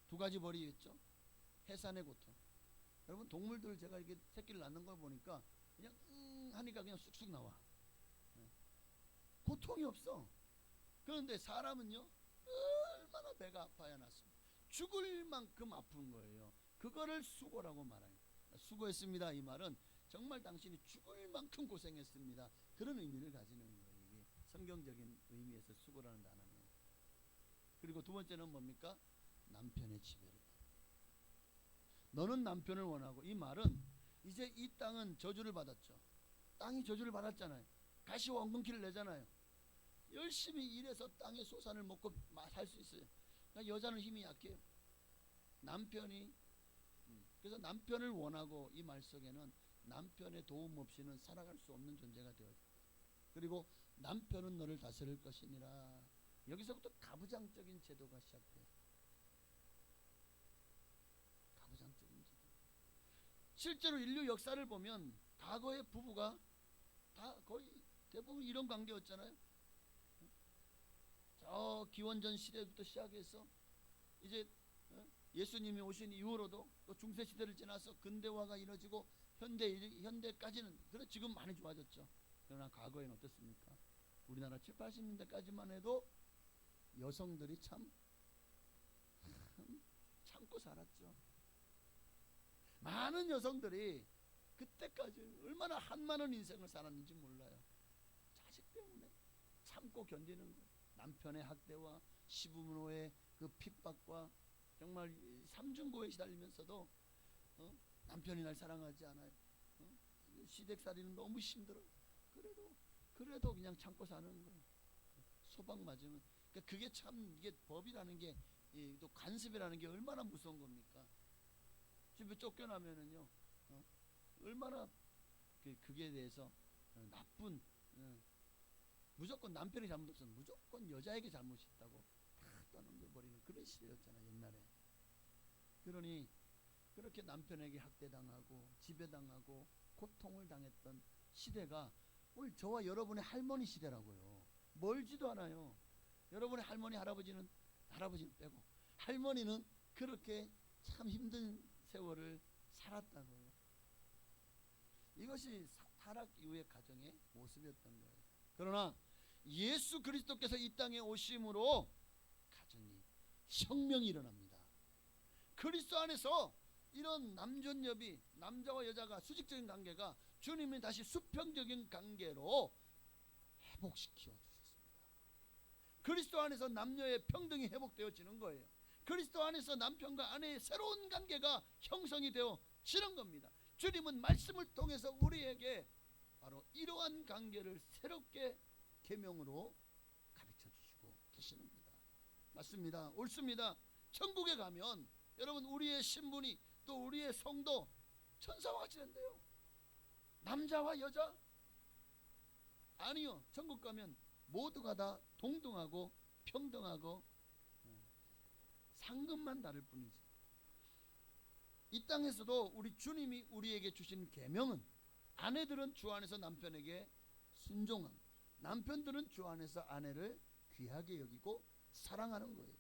A: 두 가지 벌이 있죠. 해산의 고통. 여러분 동물들 제가 이렇게 새끼를 낳는 걸 보니까 그냥 하니까 그냥 쑥쑥 나와. 고통이 없어. 그런데 사람은요 얼마나 배가 아파야 났습니다. 죽을 만큼 아픈 거예요. 그거를 수고라고 말해요. 수고했습니다 이 말은 정말 당신이 죽을 만큼 고생했습니다, 그런 의미를 가지는 거예요. 이게 성경적인 의미에서 수고라는 단어는. 그리고 두 번째는 뭡니까? 남편의 지배를. 너는 남편을 원하고, 이 말은 이제 이 땅은 저주를 받았죠. 땅이 저주를 받았잖아요. 가시와 엉겅퀴를 내잖아요. 열심히 일해서 땅의 소산을 먹고 살 수 있어요. 그러니까 여자는 힘이 약해요. 남편이 그래서 남편을 원하고, 이 말 속에는 남편의 도움 없이는 살아갈 수 없는 존재가 되어요. 그리고 남편은 너를 다스릴 것이니라. 여기서부터 가부장적인 제도가 시작돼요. 가부장적인 제도. 실제로 인류 역사를 보면 과거의 부부가 다 거의 대부분 이런 관계였잖아요. 저 기원전 시대부터 시작해서 이제 예수님이 오신 이후로도 또 중세 시대를 지나서 근대화가 이루어지고 현대까지는 그래 지금 많이 좋아졌죠. 그러나 과거에는 어떻습니까? 우리나라 7, 80년대까지만 해도 여성들이 참 참고 살았죠. 많은 여성들이 그때까지 얼마나 한많은 인생을 살았는지 몰라요. 자식 때문에 참고 견디는 거예요. 남편의 학대와 시부모의 그 핍박과 정말 삼중고에 시달리면서도 남편이 날 사랑하지 않아요. 시댁살이는 너무 힘들어. 그래도 그냥 참고 사는 거예요. 소방 맞으면. 그러니까 그게 참 이게 법이라는 게 또 간섭이라는 게 얼마나 무서운 겁니까? 집에 쫓겨나면은요 얼마나 그게 대해서 나쁜 무조건 남편이 잘못 없어서 무조건 여자에게 잘못이 있다고 다 떠넘겨버리는 그런 시대였잖아요 옛날에. 그러니 그렇게 남편에게 학대당하고 지배당하고 고통을 당했던 시대가 오늘 저와 여러분의 할머니 시대라고요. 멀지도 않아요. 여러분의 할머니 할아버지는 빼고 할머니는 그렇게 참 힘든 세월을 살았다고요. 이것이 타락 이후의 가정의 모습이었던 거예요. 그러나 예수 그리스도께서 이 땅에 오심으로 가정이 혁명이 일어납니다. 그리스도 안에서 이런 남존여비, 남자와 여자가 수직적인 관계가 주님이 다시 수평적인 관계로 회복시켜 주셨습니다. 그리스도 안에서 남녀의 평등이 회복되어지는 거예요. 그리스도 안에서 남편과 아내의 새로운 관계가 형성이 되어지는 겁니다. 주님은 말씀을 통해서 우리에게 바로 이러한 관계를 새롭게 계명으로 가르쳐 주시고 계시는 겁니다. 맞습니다. 옳습니다. 천국에 가면 여러분 우리의 신분이 또 우리의 성도 천사와 같이 된대요. 남자와 여자 아니요. 천국 가면 모두가 다 동등하고 평등하고 황금만 다를 뿐이지. 이 땅에서도 우리 주님이 우리에게 주신 계명은 아내들은 주 안에서 남편에게 순종하고 남편들은 주 안에서 아내를 귀하게 여기고 사랑하는 거예요.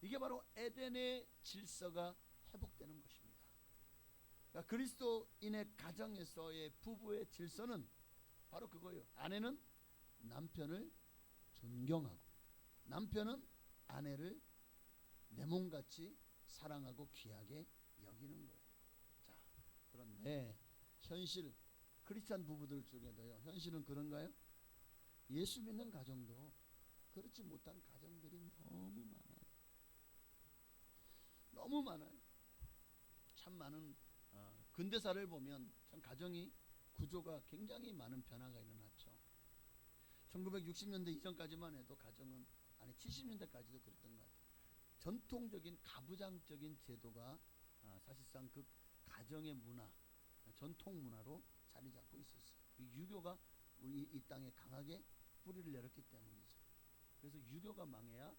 A: 이게 바로 에덴의 질서가 회복되는 것입니다. 그러니까 그리스도인의 가정에서의 부부의 질서는 바로 그거예요. 아내는 남편을 존경하고 남편은 아내를 내 몸같이 사랑하고 귀하게 여기는 거예요. 자, 그런데 현실 크리스찬 부부들 중에도요, 현실은 그런가요? 예수 믿는 가정도 그렇지 못한 가정들이 너무 많아요. 너무 많아요. 참 많은 근대사를 보면 참 가정이 구조가 굉장히 많은 변화가 일어났죠. 1960년대 이전까지만 해도 가정은, 아니 70년대까지도 그랬던 것 같아요. 전통적인 가부장적인 제도가 사실상 그 가정의 문화, 전통 문화로 자리 잡고 있었어요. 유교가 우리 이 땅에 강하게 뿌리를 내렸기 때문이죠. 그래서 유교가 망해야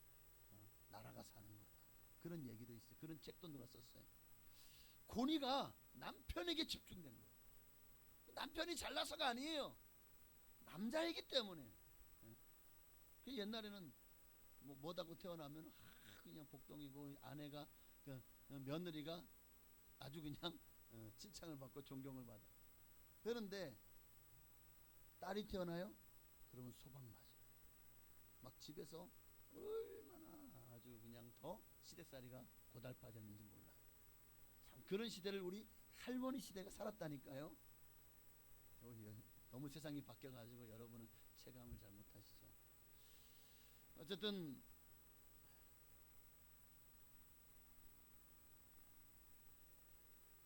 A: 나라가 사는 거다, 그런 얘기도 있어요. 그런 책도 누가 썼어요. 권위가 남편에게 집중된 거예요. 남편이 잘나서가 아니에요. 남자이기 때문에. 그 옛날에는 뭐다고 태어나면 그냥 복덩이고 아내가 며느리가 아주 그냥 칭찬을 받고 존경을 받아. 그런데 딸이 태어나요? 그러면 소방 맞아. 막 집에서 얼마나 아주 그냥 더 시댁살이가 고달파졌는지 몰라. 참 그런 시대를 우리 할머니 시대가 살았다니까요. 너무 세상이 바뀌어가지고 여러분은 체감을 잘 못하시죠. 어쨌든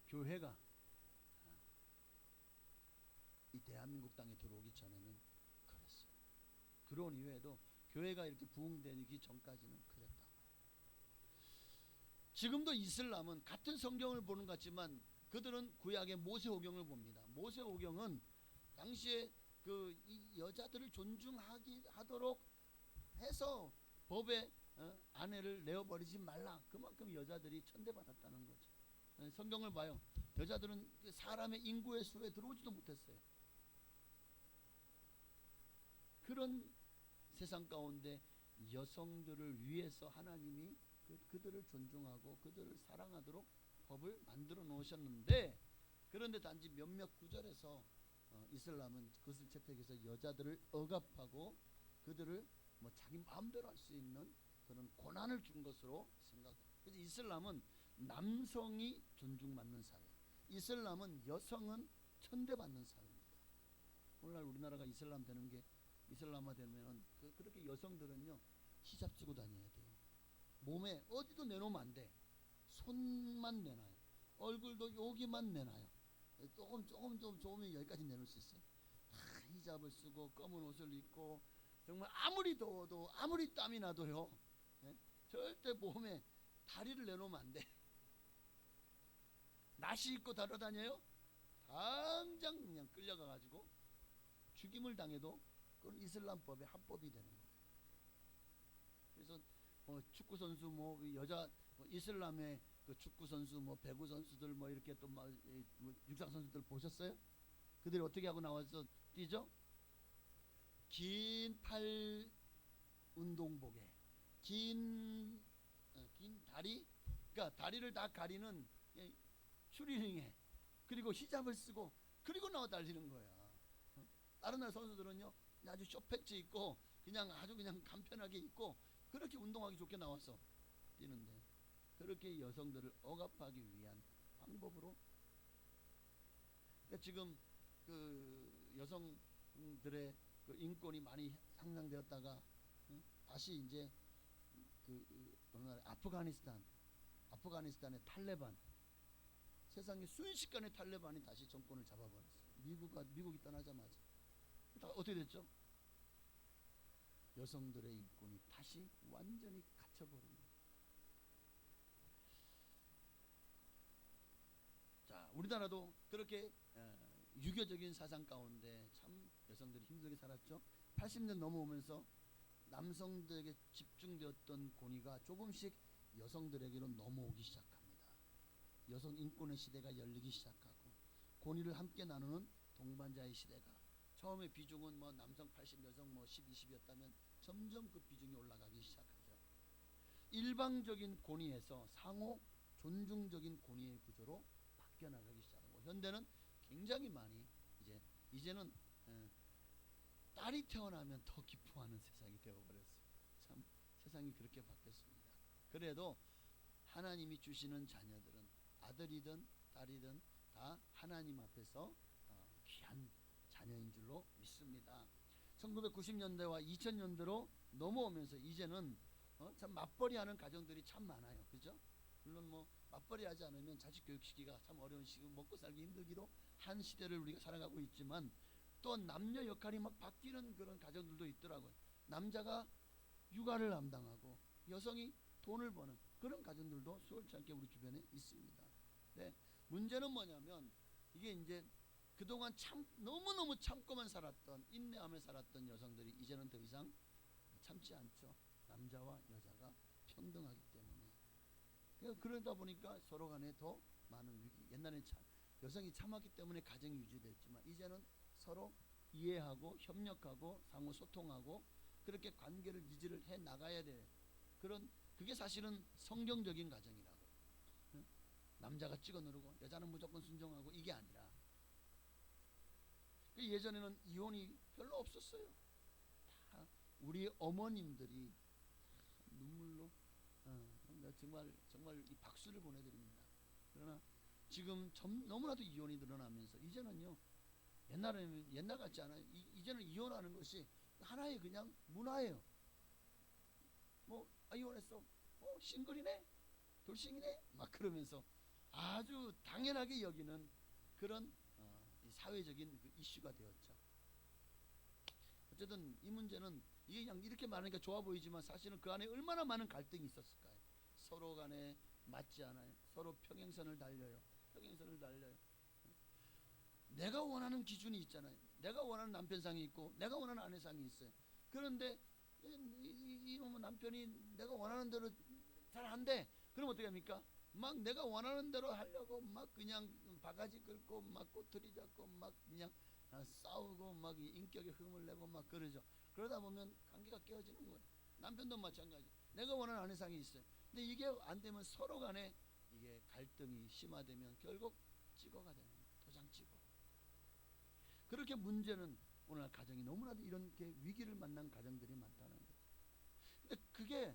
A: 교회가 이 대한민국 땅에 들어오기 전에는 그랬어요. 들어온 이후에도 교회가 이렇게 부흥되기 전까지는 그랬다. 지금도 이슬람은 같은 성경을 보는 것 같지만 그들은 구약의 모세오경을 봅니다. 모세오경은 당시에 이 여자들을 존중하도록 해서 법에 아내를 내어버리지 말라, 그만큼 여자들이 천대받았다는 거죠. 성경을 봐요. 여자들은 사람의 인구의 수에 들어오지도 못했어요. 그런 세상 가운데 여성들을 위해서 하나님이 그들을 존중하고 그들을 사랑하도록 법을 만들어 놓으셨는데, 그런데 단지 몇몇 구절에서 이슬람은 그것을 채택해서 여자들을 억압하고 그들을 자기 마음대로 할 수 있는 그런 권한을 준 것으로 생각해요. 그래서 이슬람은 남성이 존중받는 사회, 이슬람은 여성은 천대받는 사회입니다. 오늘날 우리나라가 이슬람 되는 게, 이슬람화 되면은 그렇게 여성들은요 히잡 쓰고 다녀야 돼요. 몸에 어디도 내놓으면 안 돼. 손만 내놔요. 얼굴도 여기만 내놔요. 조금 좋으면 여기까지 내놓을 수 있어요. 다 히잡을 쓰고 검은 옷을 입고 정말 아무리 더워도 아무리 땀이 나도요, 절대 몸에 다리를 내놓으면 안 돼. 나시 입고 다녀다녀요? 당장 그냥 끌려가가지고 죽임을 당해도 그건 이슬람법의 합법이 되는 거예요. 그래서 축구 선수 여자 이슬람의 그 축구 선수 배구 선수들 이렇게 또 육상 선수들 보셨어요? 그들이 어떻게 하고 나와서 뛰죠? 긴 팔 운동복에 긴 다리, 그러니까 다리를 다 가리는 추리닝에, 그리고 히잡을 쓰고 그리고 나와 달리는 거야. 다른 나라 선수들은요 아주 쇼패치 입고 그냥 아주 그냥 간편하게 입고 그렇게 운동하기 좋게 나와서 뛰는데, 그렇게 여성들을 억압하기 위한 방법으로, 그러니까 지금 그 여성들의 그 인권이 많이 향상되었다가 다시 이제 어느 날 아프가니스탄의 탈레반, 세상에 순식간에 탈레반이 다시 정권을 잡아버렸어요. 미국이 떠나자마자 어떻게 됐죠? 여성들의 인권이 다시 완전히 갇혀버린 거예요. 자, 우리나라도 그렇게 유교적인 사상 가운데 참 여성들이 힘들게 살았죠. 80년 넘어오면서 남성들에게 집중되었던 권위가 조금씩 여성들에게로 넘어오기 시작합니다. 여성 인권의 시대가 열리기 시작하고 권위를 함께 나누는 동반자의 시대가 처음에 비중은 뭐 남성 80 여성 뭐 10, 20이었다면 점점 그 비중이 올라가기 시작하죠. 일방적인 권위에서 상호 존중적인 권위의 구조로 바뀌어 나가기 시작하고 현대는 굉장히 많이 이제는 딸이 태어나면 더 기뻐하는 세상이 되어버렸어요. 참 세상이 그렇게 바뀌었습니다. 그래도 하나님이 주시는 자녀들은 아들이든 딸이든 다 하나님 앞에서 귀한 자녀인 줄로 믿습니다. 1990년대와 2000년대로 넘어오면서 이제는 참 맞벌이하는 가정들이 참 많아요. 그죠? 물론 뭐 맞벌이하지 않으면 자식 교육시키기가 참 어려운 시기, 먹고 살기 힘들기로 한 시대를 우리가 살아가고 있지만 또 남녀 역할이 막 바뀌는 그런 가정들도 있더라고요. 남자가 육아를 담당하고 여성이 돈을 버는 그런 가정들도 수월치 않게 우리 주변에 있습니다. 네, 문제는 뭐냐면 이게 이제 그동안 너무너무 참고만 살았던 인내하며 살았던 여성들이 이제는 더 이상 참지 않죠. 남자와 여자가 평등하기 때문에. 그러다 보니까 서로 간에 더 많은 위기. 옛날에는 여성이 참았기 때문에 가정이 유지됐지만 이제는 서로 이해하고 협력하고 상호 소통하고 그렇게 관계를 유지를 해 나가야 돼. 그게 사실은 성경적인 가정이라고. 남자가 찍어 누르고 여자는 무조건 순종하고 이게 아니라 예전에는 이혼이 별로 없었어요. 다 우리 어머님들이 눈물로 정말 이 박수를 보내드립니다. 그러나 지금 너무나도 이혼이 늘어나면서 이제는요 옛날 같지 않아요. 이제는 이혼하는 것이 하나의 그냥 문화예요. 뭐 이혼했어, 싱글이네, 돌싱이네, 막 그러면서 아주 당연하게 여기는 그런 사회적인 그 이슈가 되었죠. 어쨌든 이 문제는 이게 그냥 이렇게 말하니까 좋아 보이지만 사실은 그 안에 얼마나 많은 갈등이 있었을까요? 서로 간에 맞지 않아요. 서로 평행선을 달려요. 내가 원하는 기준이 있잖아요. 내가 원하는 남편상이 있고 내가 원하는 아내상이 있어요. 그런데 이놈의 남편이 내가 원하는 대로 잘 안 돼. 그럼 어떻게 합니까? 막 내가 원하는 대로 하려고 막 그냥 바가지 긁고 막 꼬투리 잡고 막 그냥 싸우고 막 인격에 흠을 내고 막 그러죠. 그러다 보면 관계가 깨어지는 거예요. 남편도 마찬가지. 내가 원하는 아내상이 있어요. 근데 이게 안 되면 서로 간에 이게 갈등이 심화되면 결국 찍어가 되는 거예요. 도장 찍어. 그렇게 문제는 오늘 가정이 너무나도 이렇게 위기를 만난 가정들이 많다는 거예요. 근데 그게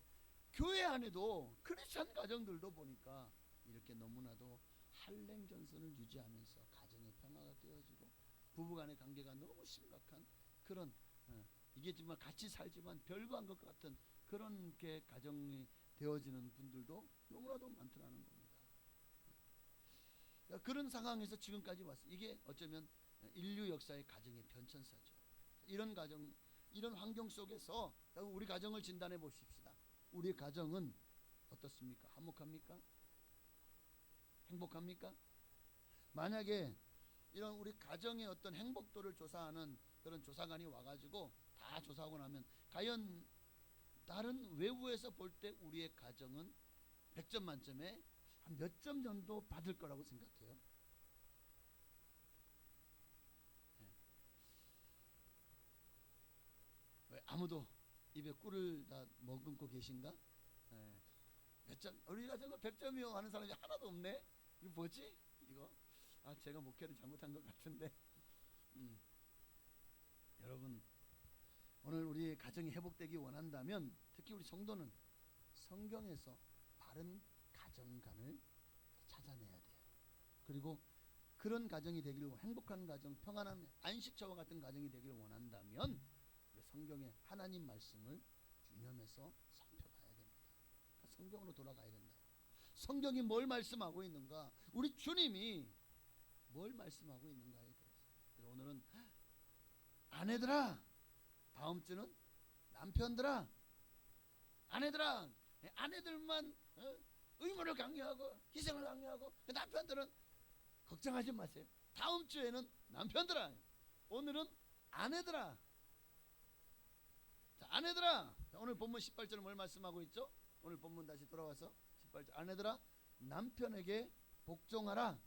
A: 교회 안에도 크리스찬 가정들도 보니까 이렇게 너무나도 한랭전선을 유지하면서 가정의 평화가 깨어지고 부부간의 관계가 너무 심각한 그런 이게 정말 같이 살지만 별거 안 것 같은 그런 게 가정이 되어지는 분들도 너무나도 많더라는 겁니다. 그런 상황에서 지금까지 왔어요. 이게 어쩌면 인류 역사의 가정의 변천사죠. 이런 가정, 이런 환경 속에서 우리 가정을 진단해 보십시다. 우리 가정은 어떻습니까? 화목합니까? 행복합니까? 만약에 이런 우리 가정의 어떤 행복도를 조사하는 그런 조사관이 와가지고 다 조사하고 나면 과연 다른 외부에서 볼 때 우리의 가정은 100점 만점에 한 몇 점 정도 받을 거라고 생각해요? 왜 아무도 입에 꿀을 다 머금고 계신가? 몇 점? 우리 가정은 100점이요 하는 사람이 하나도 없네. 이거 뭐지? 이거 제가 목회를 잘못한 것 같은데. 여러분 오늘 우리 가정이 회복되기 원한다면 특히 우리 성도는 성경에서 바른 가정관을 찾아내야 돼요. 그리고 그런 가정이 되기를 행복한 가정, 평안한 안식처와 같은 가정이 되기를 원한다면 성경의 하나님 말씀을 유념해서 살펴봐야 됩니다. 그러니까 성경으로 돌아가야 된다. 성경이 뭘 말씀하고 있는가? 우리 주님이 뭘 말씀하고 있는가에 대해서. 오늘은 아내들아, 다음 주는 남편들아, 아내들아, 아내들만 의무를 강요하고 희생을 강요하고 남편들은 걱정하지 마세요. 다음 주에는 남편들아, 오늘은 아내들아. 자, 아내들아, 오늘 본문 18절은 뭘 말씀하고 있죠? 오늘 본문 다시 돌아와서 18절 아내들아 남편에게 복종하라.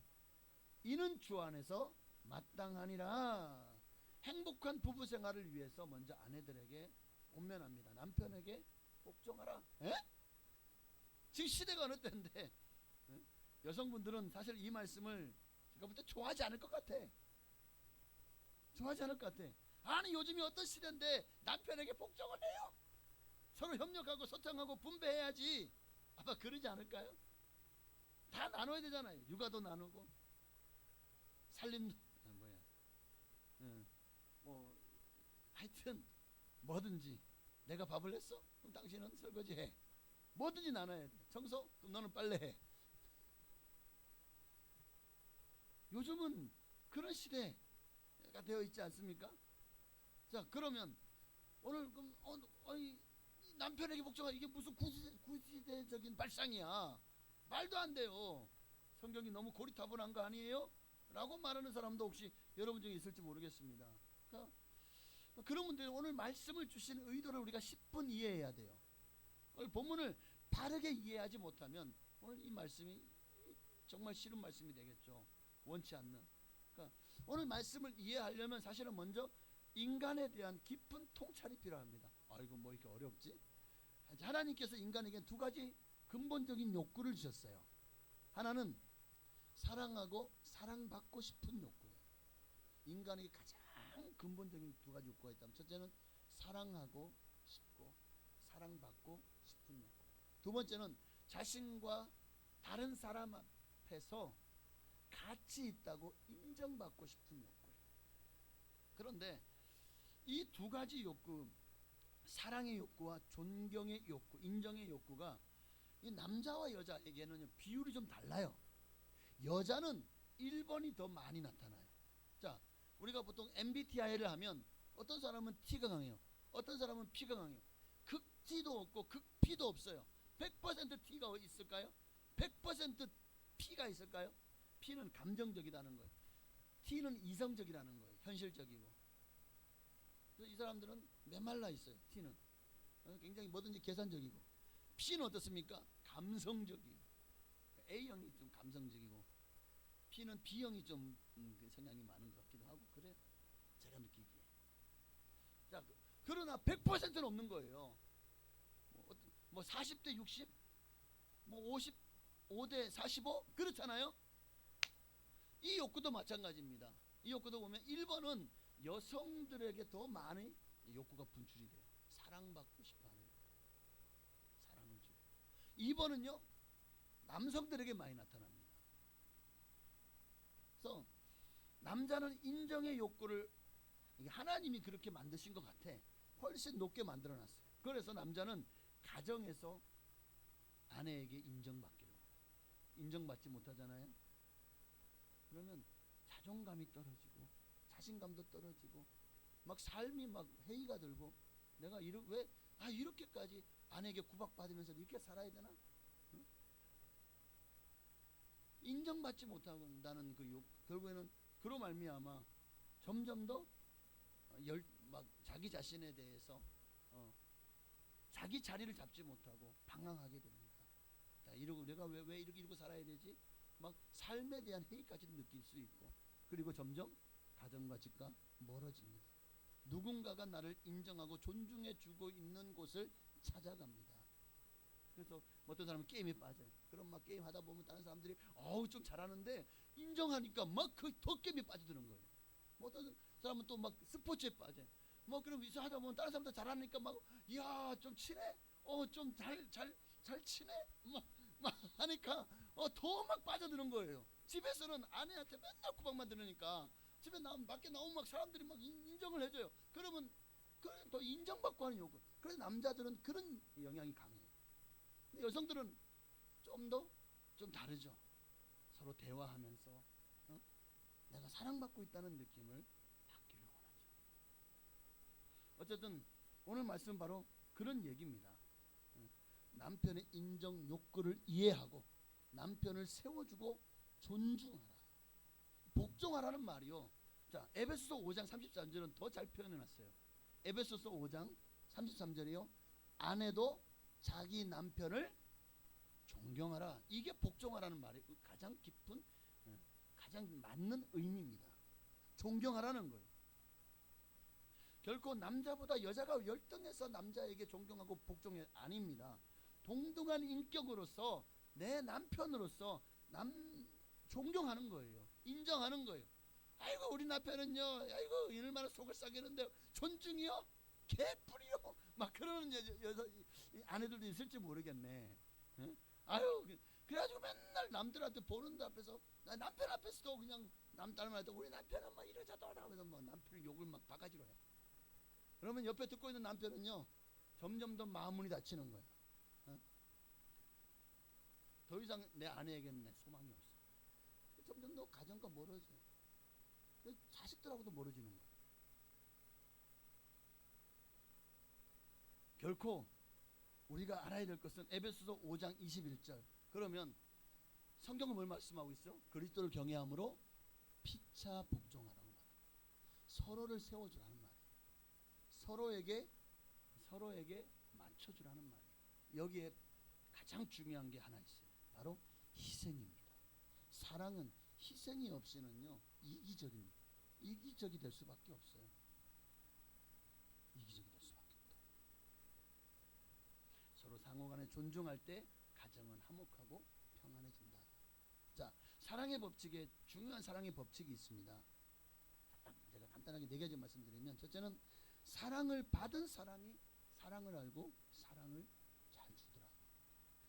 A: 이는 주 안에서 마땅하니라. 행복한 부부 생활을 위해서 먼저 아내들에게 권면합니다. 남편에게 복종하라. 에? 지금 시대가 어느 때인데 여성분들은 사실 이 말씀을 제가 볼 때 좋아하지 않을 것 같아. 좋아하지 않을 것 같아. 아니 요즘이 어떤 시대인데 남편에게 복종을 해요? 서로 협력하고 소통하고 분배해야지. 아마 그러지 않을까요? 다 나눠야 되잖아요. 육아도 나누고 살림도 뭐 하여튼 뭐든지 내가 밥을 했어? 그럼 당신은 설거지해. 뭐든지 나눠야 돼. 청소? 그럼 너는 빨래해. 요즘은 그런 시대가 되어 있지 않습니까? 자 그러면 오늘 그럼 남편에게 복종하 이게 무슨 구시대적인 발상이야. 말도 안 돼요. 성경이 너무 고리타분한 거 아니에요? 라고 말하는 사람도 혹시 여러분 중에 있을지 모르겠습니다. 그러니까 그런 분들이 오늘 말씀을 주신 의도를 우리가 10분 이해해야 돼요. 오늘 본문을 바르게 이해하지 못하면 오늘 이 말씀이 정말 싫은 말씀이 되겠죠. 원치 않는. 그러니까 오늘 말씀을 이해하려면 사실은 먼저 인간에 대한 깊은 통찰이 필요합니다. 이거 뭐 이렇게 어렵지? 하나님께서 인간에게 두 가지 근본적인 욕구를 주셨어요. 하나는 사랑하고 사랑받고 싶은 욕구예요. 인간에게 가장 근본적인 두 가지 욕구가 있다면 첫째는 사랑하고 싶고 사랑받고 싶은 욕구. 두 번째는 자신과 다른 사람 앞에서 가치 있다고 인정받고 싶은 욕구예요. 그런데 이 두 가지 욕구, 사랑의 욕구와 존경의 욕구, 인정의 욕구가 이 남자와 여자에게는 비율이 좀 달라요. 여자는 1번이 더 많이 나타나요. 자, 우리가 보통 MBTI를 하면 어떤 사람은 T가 강해요. 어떤 사람은 P가 강해요. 극T도 없고 극P도 없어요. 100% T가 있을까요? 100% P가 있을까요? P는 감정적이라는 거예요. T는 이성적이라는 거예요. 현실적이고. 이 사람들은 메말라 있어요. T는 굉장히 뭐든지 계산적이고. P는 어떻습니까? 감성적이고. A형이 좀 감성적이고 P는 B형이 좀 성향이 많은 것 같기도 하고 그래요. 제가 느끼기에. 자, 그러나 100%는 없는 거예요. 뭐 40대 60, 뭐 55대 45 그렇잖아요. 이 욕구도 마찬가지입니다. 이 욕구도 보면 1번은 여성들에게 더 많이 욕구가 분출이 돼요. 사랑받고 싶어하는 사랑을 줘요. 2번은요 남성들에게 많이 나타납니다. 그래서 남자는 인정의 욕구를 하나님이 그렇게 만드신 것 같아. 훨씬 높게 만들어놨어요. 그래서 남자는 가정에서 아내에게 인정받기를 원해요. 인정받지 못하잖아요. 그러면 자존감이 떨어지고 자신감도 떨어지고 막 삶이 막 회의가 들고 내가 왜 이렇게까지 아내에게 구박받으면서 이렇게 살아야 되나? 응? 인정받지 못한다는 그 욕, 결국에는 그로 말미암아 점점 더 막 자기 자신에 대해서 자기 자리를 잡지 못하고 방황하게 됩니다. 이러고 내가 왜 이러고 살아야 되지? 막 삶에 대한 회의까지도 느낄 수 있고 그리고 점점 가정과 집과 멀어집니다. 누군가가 나를 인정하고 존중해 주고 있는 곳을 찾아갑니다. 그래서 어떤 사람은 게임에 빠져요. 그럼 막 게임 하다 보면 다른 사람들이 좀 잘하는데 인정하니까 막 더 게임에 빠져드는 거예요. 뭐 어떤 사람은 또 막 스포츠에 빠져요. 뭐 그럼 이사 하다 보면 다른 사람들 잘하니까 막 이야 좀 치네. 좀 잘 치네. 막 하니까 더 막 빠져드는 거예요. 집에서는 아내한테 맨날 구박만 들으니까 집에 밖에 나오면 막 사람들이 막 인정을 해줘요. 그러면 더 인정받고 하는 욕구. 그래서 남자들은 그런 영향이 강해요. 근데 여성들은 좀 다르죠. 서로 대화하면서 내가 사랑받고 있다는 느낌을 받기를 원하죠. 어쨌든 오늘 말씀은 바로 그런 얘기입니다. 남편의 인정 욕구를 이해하고 남편을 세워주고 존중하라. 복종하라는 말이요. 자, 에베소서 5장 33절은 더 잘 표현해놨어요. 에베소서 5장 33절이요. 아내도 자기 남편을 존경하라. 이게 복종하라는 말이 가장 깊은 가장 맞는 의미입니다. 존경하라는 거예요. 결코 남자보다 여자가 열등해서 남자에게 존경하고 복종해 아닙니다. 동등한 인격으로서 내 남편으로서 존경하는 거예요. 인정하는 거예요. 아이고 우리 남편은요, 아이고 얼마나 속을 썩이는데 존중이요? 개뿔이요? 막 그러는 여자 아내들도 있을지 모르겠네. 응? 아유 그래가지고 맨날 남들한테 보는 데 앞에서 남편 앞에서도 그냥 다른 말도 우리 남편은 뭐 이러자더라 하면서 뭐 남편을 욕을 막 바가지로 해. 그러면 옆에 듣고 있는 남편은요 점점 더 마음문이 닫히는 거야. 응? 더 이상 내 아내에게는 내 소망이 없어. 점점 더 가정과 멀어져. 자식들하고도 멀어지는 거야. 결코 우리가 알아야 될 것은 에베소서 5장 21절. 그러면 성경은 뭘 말씀하고 있어? 그리스도를 경외함으로 피차 복종하라고 말이야. 서로를 세워주라는 말이야. 서로에게 맞춰주라는 말이야. 여기에 가장 중요한 게 하나 있어요. 바로 희생입니다. 사랑은 희생이 없이는요 이기적입니다. 이기적이 될 수밖에 없어요. 이기적이 될 수밖에 없다. 서로 상호간에 존중할 때 가정은 화목하고 평안해진다. 자, 사랑의 법칙에 중요한 사랑의 법칙이 있습니다. 제가 간단하게 4가지 말씀드리면, 첫째는 사랑을 받은 사람이 사랑을 알고 사랑을 잘 주더라.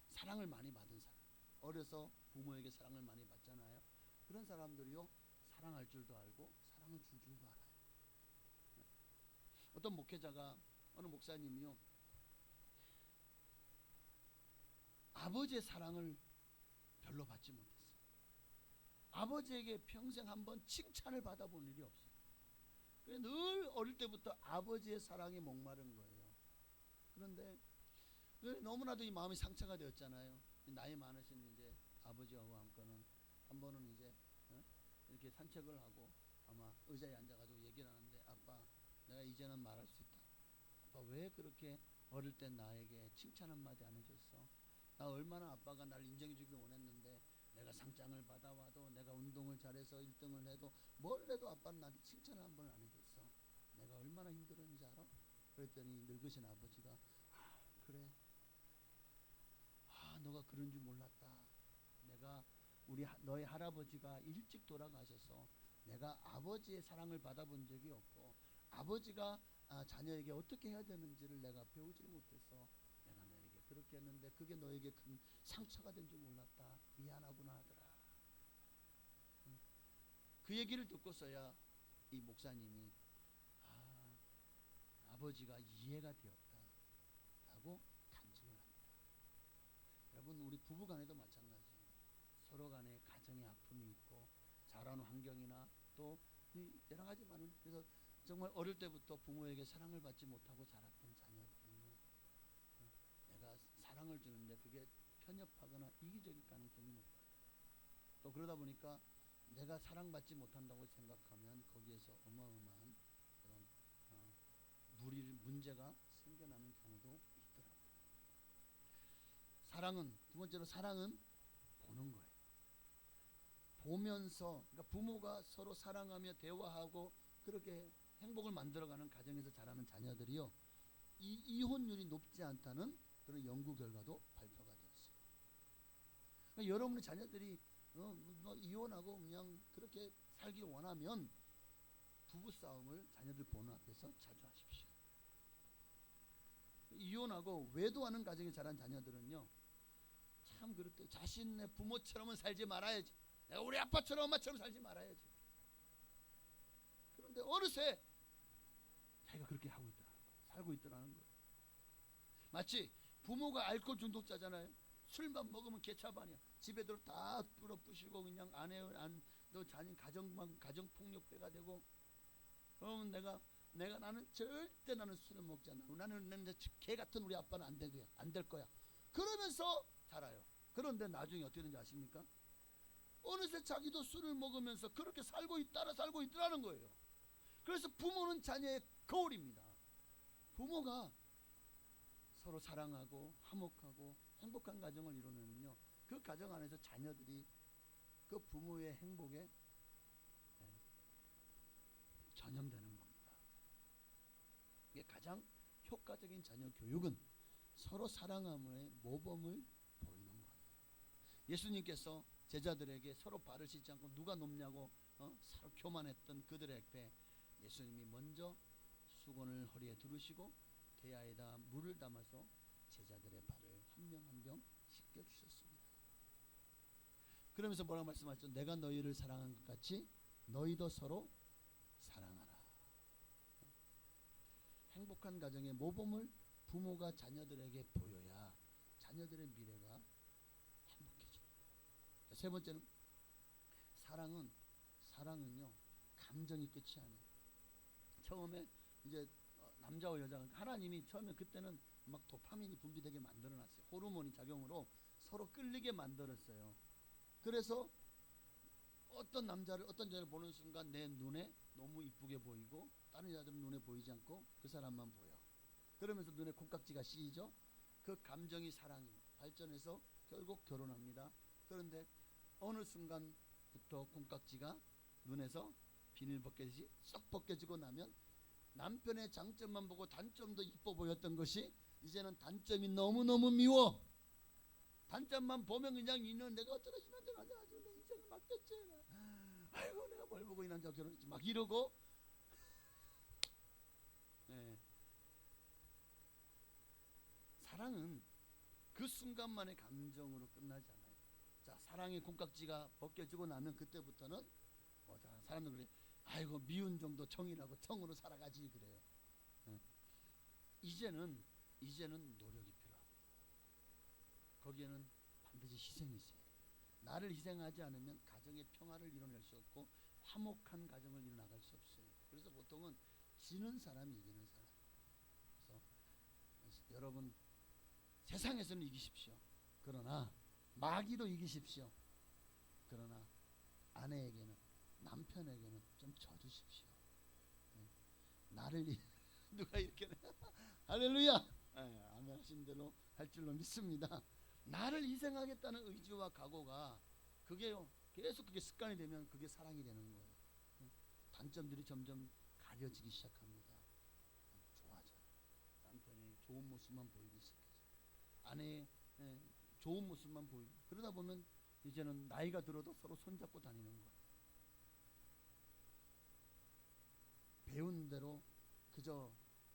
A: 사랑을 많이 받은 사람, 어려서 부모에게 사랑을 많이 받잖아요. 그런 사람들이요 사랑할 줄도 알고 사랑을 줄 줄도 알아요. 어떤 목회자가, 어느 목사님이요 아버지의 사랑을 별로 받지 못했어요. 아버지에게 평생 한번 칭찬을 받아본 일이 없어요. 늘 어릴 때부터 아버지의 사랑에 목마른 거예요. 그런데 너무나도 이 마음이 상처가 되었잖아요. 나이 많으신 이제 아버지하고 함께는 한 번은 이제 이렇게 산책을 하고 아마 의자에 앉아가지고 얘기를 하는데, 아빠 내가 이제는 말할 수 있다. 아빠 왜 그렇게 어릴 때 나에게 칭찬 한마디 안 해줬어? 나 얼마나 아빠가 날 인정해주길 원했는데 내가 상장을 받아와도 내가 운동을 잘해서 1등을 해도 뭘 해도 아빠는 나한테 칭찬을 한 번을 안 해줬어. 내가 얼마나 힘들었는지 알아? 그랬더니 늙으신 아버지가 그래? 너가 그런 줄 몰랐다. 내가 너의 할아버지가 일찍 돌아가셔서 내가 아버지의 사랑을 받아본 적이 없고 아버지가 자녀에게 어떻게 해야 되는지를 내가 배우지 못해서 내가 너에게 그렇게 했는데 그게 너에게 큰 상처가 된 줄 몰랐다. 미안하구나 하더라. 그 얘기를 듣고서야 이 목사님이 아버지가 이해가 되었다 라고 간증을 합니다. 여러분, 우리 부부간에도 마찬가지예요. 서로 간에 가정의 아픔이 있고 자라는 환경이나 또 여러 가지 많은, 그래서 정말 어릴 때부터 부모에게 사랑을 받지 못하고 자랐던 자녀들은요 내가 사랑을 주는데 그게 편협하거나 이기적일 가능성이 높아요. 또 그러다 보니까 내가 사랑받지 못한다고 생각하면 거기에서 어마어마한 그런 문제가 생겨나는 경우도 있더라고요. 사랑은, 두 번째로 사랑은 보는 거예요. 보면서, 그러니까 부모가 서로 사랑하며 대화하고 그렇게 행복을 만들어가는 가정에서 자라는 자녀들이요 이혼율이 높지 않다는 그런 연구 결과도 발표가 되었어요. 그러니까 여러분의 자녀들이 이혼하고 그냥 그렇게 살기 원하면 부부싸움을 자녀들 보는 앞에서 자주 하십시오. 이혼하고 외도하는 가정에 자란 자녀들은요 참 그렇대. 자신의 부모처럼은 살지 말아야지. 내가 우리 아빠처럼 엄마처럼 살지 말아야지. 그런데 어느새 자기가 그렇게 하고 있더라는 거예요. 살고 있더라는 거예요. 마치 부모가 알코올 중독자잖아요. 술만 먹으면 개차반이야. 집에 들어 다 뿌려 부시고 그냥 너 자녀 가정폭력배가 되고, 그러면 나는 절대 나는 술을 먹지 않아. 나는 개 같은 우리 아빠는 안 될 거야. 그러면서 살아요. 그런데 나중에 어떻게 되는지 아십니까? 어느새 자기도 술을 먹으면서 그렇게 살고 있더라는 거예요. 그래서 부모는 자녀의 거울입니다. 부모가 서로 사랑하고 화목하고 행복한 가정을 이루면요, 그 가정 안에서 자녀들이 그 부모의 행복에 전염되는 겁니다. 이게 가장 효과적인 자녀 교육은 서로 사랑함의 모범을 보이는 거예요. 예수님께서 제자들에게 서로 발을 씻지 않고 누가 높냐고 서로 교만했던 그들의 앞에 예수님이 먼저 수건을 허리에 두르시고 대야에다 물을 담아서 제자들의 발을 한 명 한 명 씻겨 주셨습니다. 그러면서 뭐라고 말씀하셨죠? 내가 너희를 사랑한 것 같이 너희도 서로 사랑하라. 행복한 가정의 모범을 부모가 자녀들에게 보여야 자녀들의 미래가 행복해집니다. 세 번째는 사랑은요 감정이 끝이 아니에요. 처음에 이제 남자와 여자가 하나님이 처음에 그때는 막 도파민이 분비되게 만들어놨어요. 호르몬이 작용으로 서로 끌리게 만들었어요. 그래서 어떤 남자를 어떤 여자를 보는 순간 내 눈에 너무 이쁘게 보이고 다른 여자들은 눈에 보이지 않고 그 사람만 보여. 그러면서 눈에 콩깍지가 씌이죠. 그 감정이 사랑이 발전해서 결국 결혼합니다. 그런데 어느 순간부터 콩깍지가 눈에서 비닐 벗겨지듯이 쏙 벗겨지고 나면 남편의 장점만 보고 단점도 이뻐 보였던 것이 이제는 단점이 너무너무 미워. 단점만 보면 그냥 이 내가 어쩌다 이 남자한테 아주 내 인생을 맡겼지. 아이고 내가 뭘 보고 이 남자와 결혼했지 막 이러고. 네. 사랑은 그 순간만의 감정으로 끝나지 않아요. 자, 사랑의 콩깍지가 벗겨지고 나면 그때부터는 사람들 그래. 아이고 미운 정도 청이라고 청으로 살아가지 그래요. 이제는 노력이 필요합니다. 거기에는 반드시 희생이 있어야 돼요. 나를 희생하지 않으면 가정의 평화를 이뤄낼 수 없고 화목한 가정을 이뤄나갈 수 없어요. 그래서 보통은 지는 사람이 이기는 사람. 그래서 여러분 세상에서는 이기십시오. 그러나 마귀도 이기십시오. 그러나 아내에게는 남편에게는 좀 져주십시오. 나를 누가 이렇게 할렐루야. 아멘 하신 대로 할 줄로 믿습니다. 나를 희생하겠다는 의지와 각오가 그게요 계속 그게 습관이 되면 그게 사랑이 되는 거예요. 단점들이 점점 가려지기 시작합니다. 좋아져요. 남편의 좋은 모습만 보이기 시작해요. 아내의 좋은 모습만 보이고 그러다 보면 이제는 나이가 들어도 서로 손잡고 다니는 거예요. 배운 대로 그저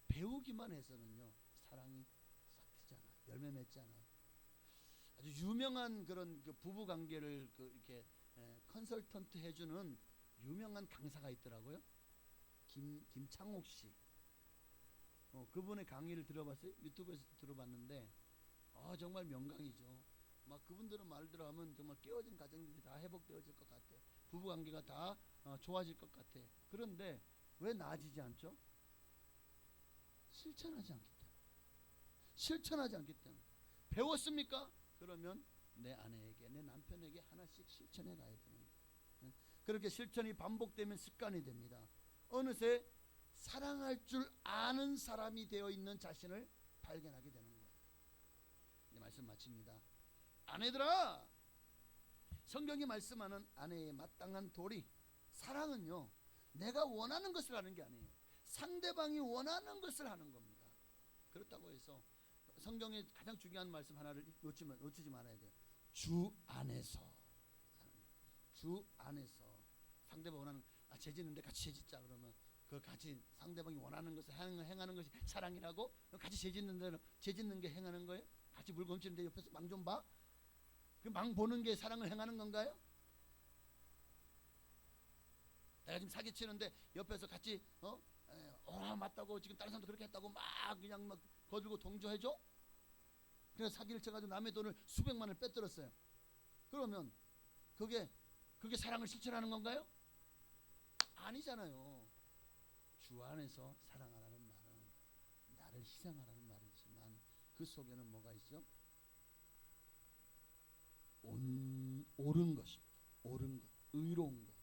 A: 배우기만 해서는요 사랑이 싹트지 않아요. 열매 맺지 않아요. 아주 유명한 그런 그 부부 관계를 이렇게 컨설턴트 해주는 유명한 강사가 있더라고요. 김창옥 씨. 그분의 강의를 들어봤어요. 유튜브에서 들어봤는데 정말 명강이죠. 막 그분들은 말대로 하면 정말 깨어진 가정들이 다 회복되어질 것 같아. 부부 관계가 다 좋아질 것 같아. 그런데 왜 나아지지 않죠? 실천하지 않기 때문에. 실천하지 않기 때문에. 배웠습니까? 그러면 내 아내에게 내 남편에게 하나씩 실천해 가야 되는 거예요. 그렇게 실천이 반복되면 습관이 됩니다. 어느새 사랑할 줄 아는 사람이 되어 있는 자신을 발견하게 되는 거예요. 이 말씀 마칩니다. 아내들아, 성경이 말씀하는 아내의 마땅한 도리, 사랑은요 내가 원하는 것을 하는 게 아니에요. 상대방이 원하는 것을 하는 겁니다. 그렇다고 해서 성경의 가장 중요한 말씀 하나를 놓치지 말아야 돼요. 주 안에서. 주 안에서 상대방 원하는 재짓는데 같이 재짓자 그러면 그 같이 상대방이 원하는 것을 행하는 것이 사랑이라고 같이 재짓는 대로 재짓는 게 행하는 거예요? 같이 물 건치는데 옆에서 망 좀 봐? 그 망 보는 게 사랑을 행하는 건가요? 내가 지금 사기치는데 옆에서 같이 맞다고 지금 다른 사람도 그렇게 했다고 막 그냥 막 거들고 동조해줘? 그래서 사기를 쳐가지고 남의 돈을 수백만을 빼들었어요. 그러면 그게 사랑을 실천하는 건가요? 아니잖아요. 주 안에서 사랑하라는 말은 나를 희생하라는 말이지만 그 속에는 뭐가 있죠? 옳은 것입니다. 옳은 것, 의로운 것.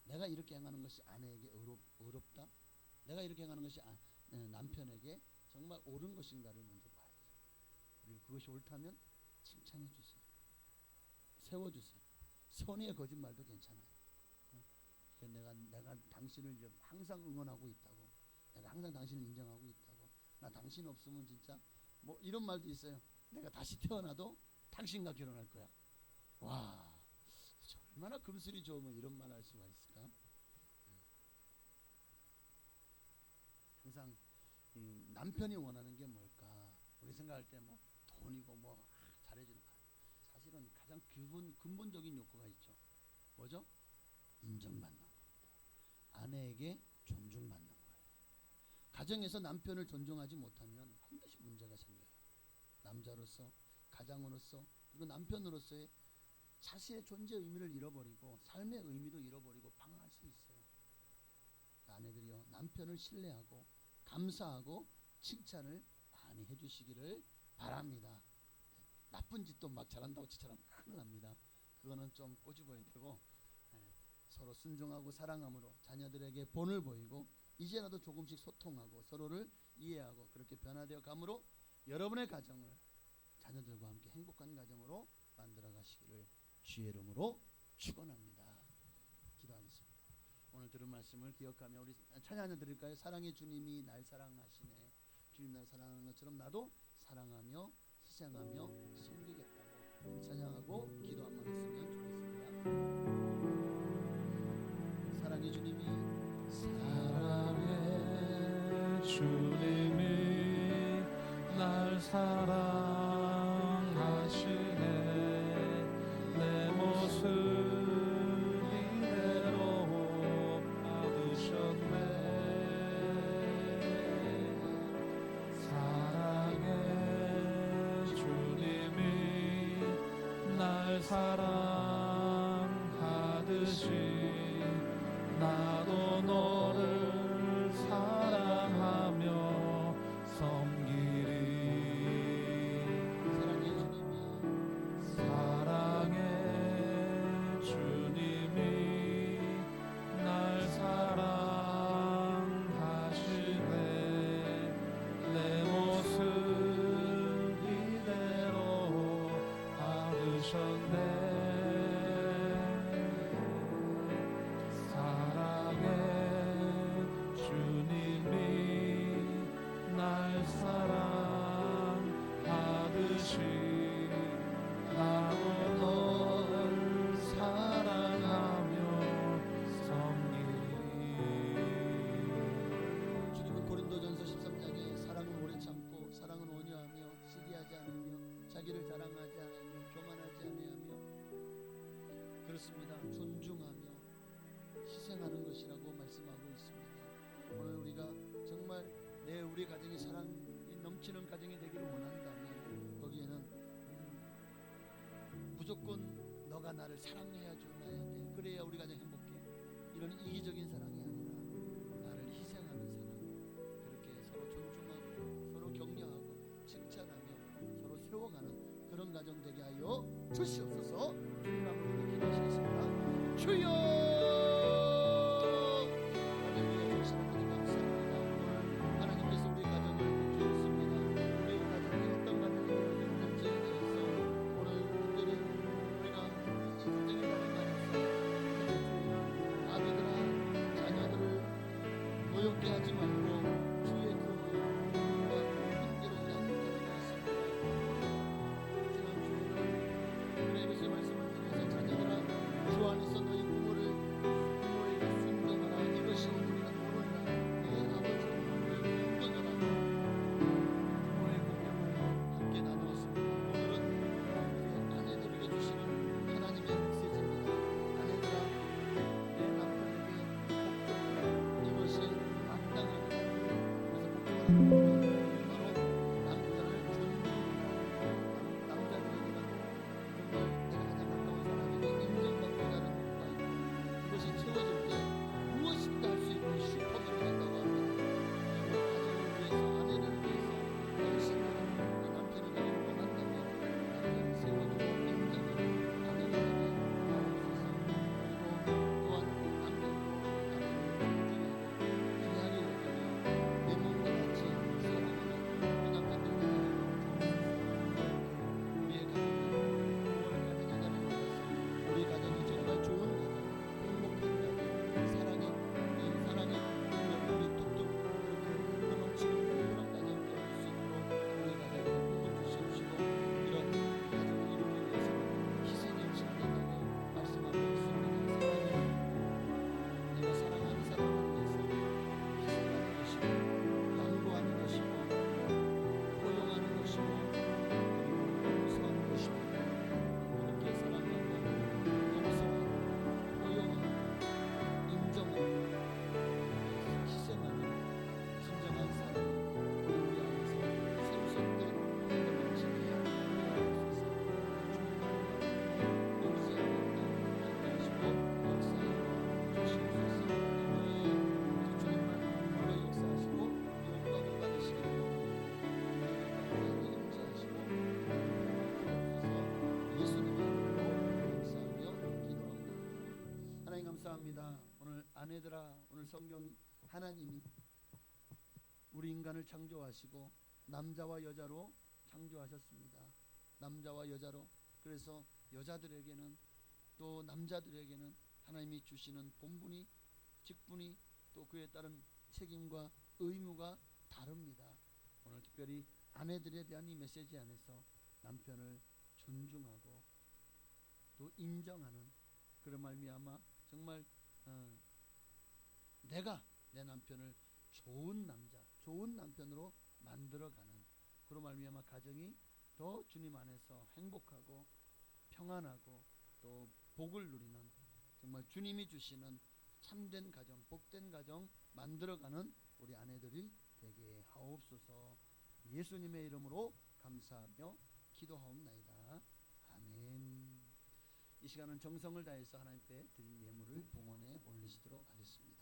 A: 내가 이렇게 행하는 것이 아내에게 의롭다? 내가 이렇게 행하는 것이 남편에게 정말 옳은 것인가를 먼저 봐야 돼요. 그리고 그것이 옳다면 칭찬해 주세요. 세워주세요. 선의의 거짓말도 괜찮아요. 내가 당신을 항상 응원하고 있다고, 내가 항상 당신을 인정하고 있다고, 나 당신 없으면 진짜 뭐 이런 말도 있어요. 내가 다시 태어나도 당신과 결혼할 거야. 와, 얼마나 금슬이 좋으면 이런 말 할 수가 있을까? 항상 남편이 원하는 게 뭘까? 우리 생각할 때 뭐 돈이고 뭐 잘해주는 거. 사실은 가장 근본적인 욕구가 있죠. 뭐죠? 인정받는 겁니다. 아내에게 존중받는 거예요. 가정에서 남편을 존중하지 못하면 반드시 문제가 생겨요. 남자로서, 가장으로서, 그리고 남편으로서의 자신의 존재 의미를 잃어버리고 삶의 의미도 잃어버리고 방황할 수 있어요. 아내들이요, 남편을 신뢰하고 감사하고 칭찬을 많이 해주시기를 바랍니다. 나쁜 짓도 막 잘한다고 칭찬하면 큰일 납니다. 그거는 좀 꼬집어야 되고, 서로 순종하고 사랑함으로 자녀들에게 본을 보이고 이제라도 조금씩 소통하고 서로를 이해하고 그렇게 변화되어 감으로 여러분의 가정을 자녀들과 함께 행복한 가정으로 만들어 가시기를 주의 이름으로 축원합니다. 기도하겠습니다. 오늘 들은 말씀을 기억하며 우리 찬양을 드릴까요? 사랑의 주님이 날 사랑하시네. 주님 날 사랑하는 것처럼 나도 사랑하며 희생하며 섬기겠다고 우리 찬양하고 기도 한번 했으면 좋겠습니다. 사랑의 주님이
C: 날 사랑하시네. 내 모습 이대로 받으셨네. 사랑의 주님이 날 사랑하듯이 나도 너를 사랑하며 섬기리. 사랑의 주님이 날 사랑하시네. 내 모습 이대로 받으셨네. 사랑의 주님이 날 사랑하듯이 나도 너를 사랑하며 섬기리.
A: 주님은 고린도전서 13장에 사랑은 오래 참고 사랑은 온유하며 시기하지 않으며 자기를 자랑하지 않으며 교만하지 아니하며 그렇습니다. 존중하며 희생하는 것이라고 말씀하고 있습니다. 오늘 우리가 정말 우리 가정이 사랑이 넘치는 가정이 되기를 원한다면 거기에는 무조건 너가 나를 사랑해야 줘야 돼. 그래야 우리 가정 행복해. 이런 이기적인 사랑이 아니라 나를 희생하는 사랑. 그렇게 서로 존중하고 서로 격려하고 칭찬하며 서로 세워가는 그런 가정 되게 하여 주시옵소서. 주님 앞으로 기도하시겠습니다. 주여! 어렵게 하지 말고 주의 그 힘과 힘대로 양육하는 말씀을 지난 주일은 그레이브스의 말씀을 통해서 자녀들아 주 안에서 너희 부모에게 순종하라. 이것이 우리가 모르리라. 내 아버지의 부모를 인정하라. 부모의 공명을 함께 나누었습니다. 오늘은 우리 아내들에게 주시는 하나님의 메시지입니다. 아내들아 내 남편에게 복종하라. 이것이 마땅하니 그래서 복종하라는 것은 바로 남자를 존중하라. 남자들에게는 정말 내가 가장 가까운 사람에게 인정받고자 하는 욕구가 있고 그것이 채워질 때 무엇인가 할 수 있는 슈퍼맨이 된다고 합니다. 정말 가정을 위해서 아내를 위해서 열심히 하는 남편이 되기를 원한다면 남편을 세워주고 인정하고 아내가 되게 하옵소서. 그리고 또한 남편도 귀하게 여기며 내 몸과 같이 사랑하는 그 남편들 되게 하여 주옵소서. 아내들아, 오늘 성경 하나님이 우리 인간을 창조하시고 남자와 여자로 창조하셨습니다. 남자와 여자로. 그래서 여자들에게는 또 남자들에게는 하나님이 주시는 본분이, 직분이, 또 그에 따른 책임과 의무가 다릅니다. 오늘 특별히 아내들에 대한 이 메시지 안에서 남편을 존중하고 또 인정하는 그런 말미암아 정말 내가 내 남편을 좋은 남자, 좋은 남편으로 만들어가는 그런 말미암아 가정이 더 주님 안에서 행복하고 평안하고 또 복을 누리는, 정말 주님이 주시는 참된 가정, 복된 가정 만들어가는 우리 아내들이 되게 하옵소서. 예수님의 이름으로 감사하며 기도하옵나이다. 아멘. 이 시간은 정성을 다해서 하나님께 드린 예물을 봉헌에 올리시도록 하겠습니다.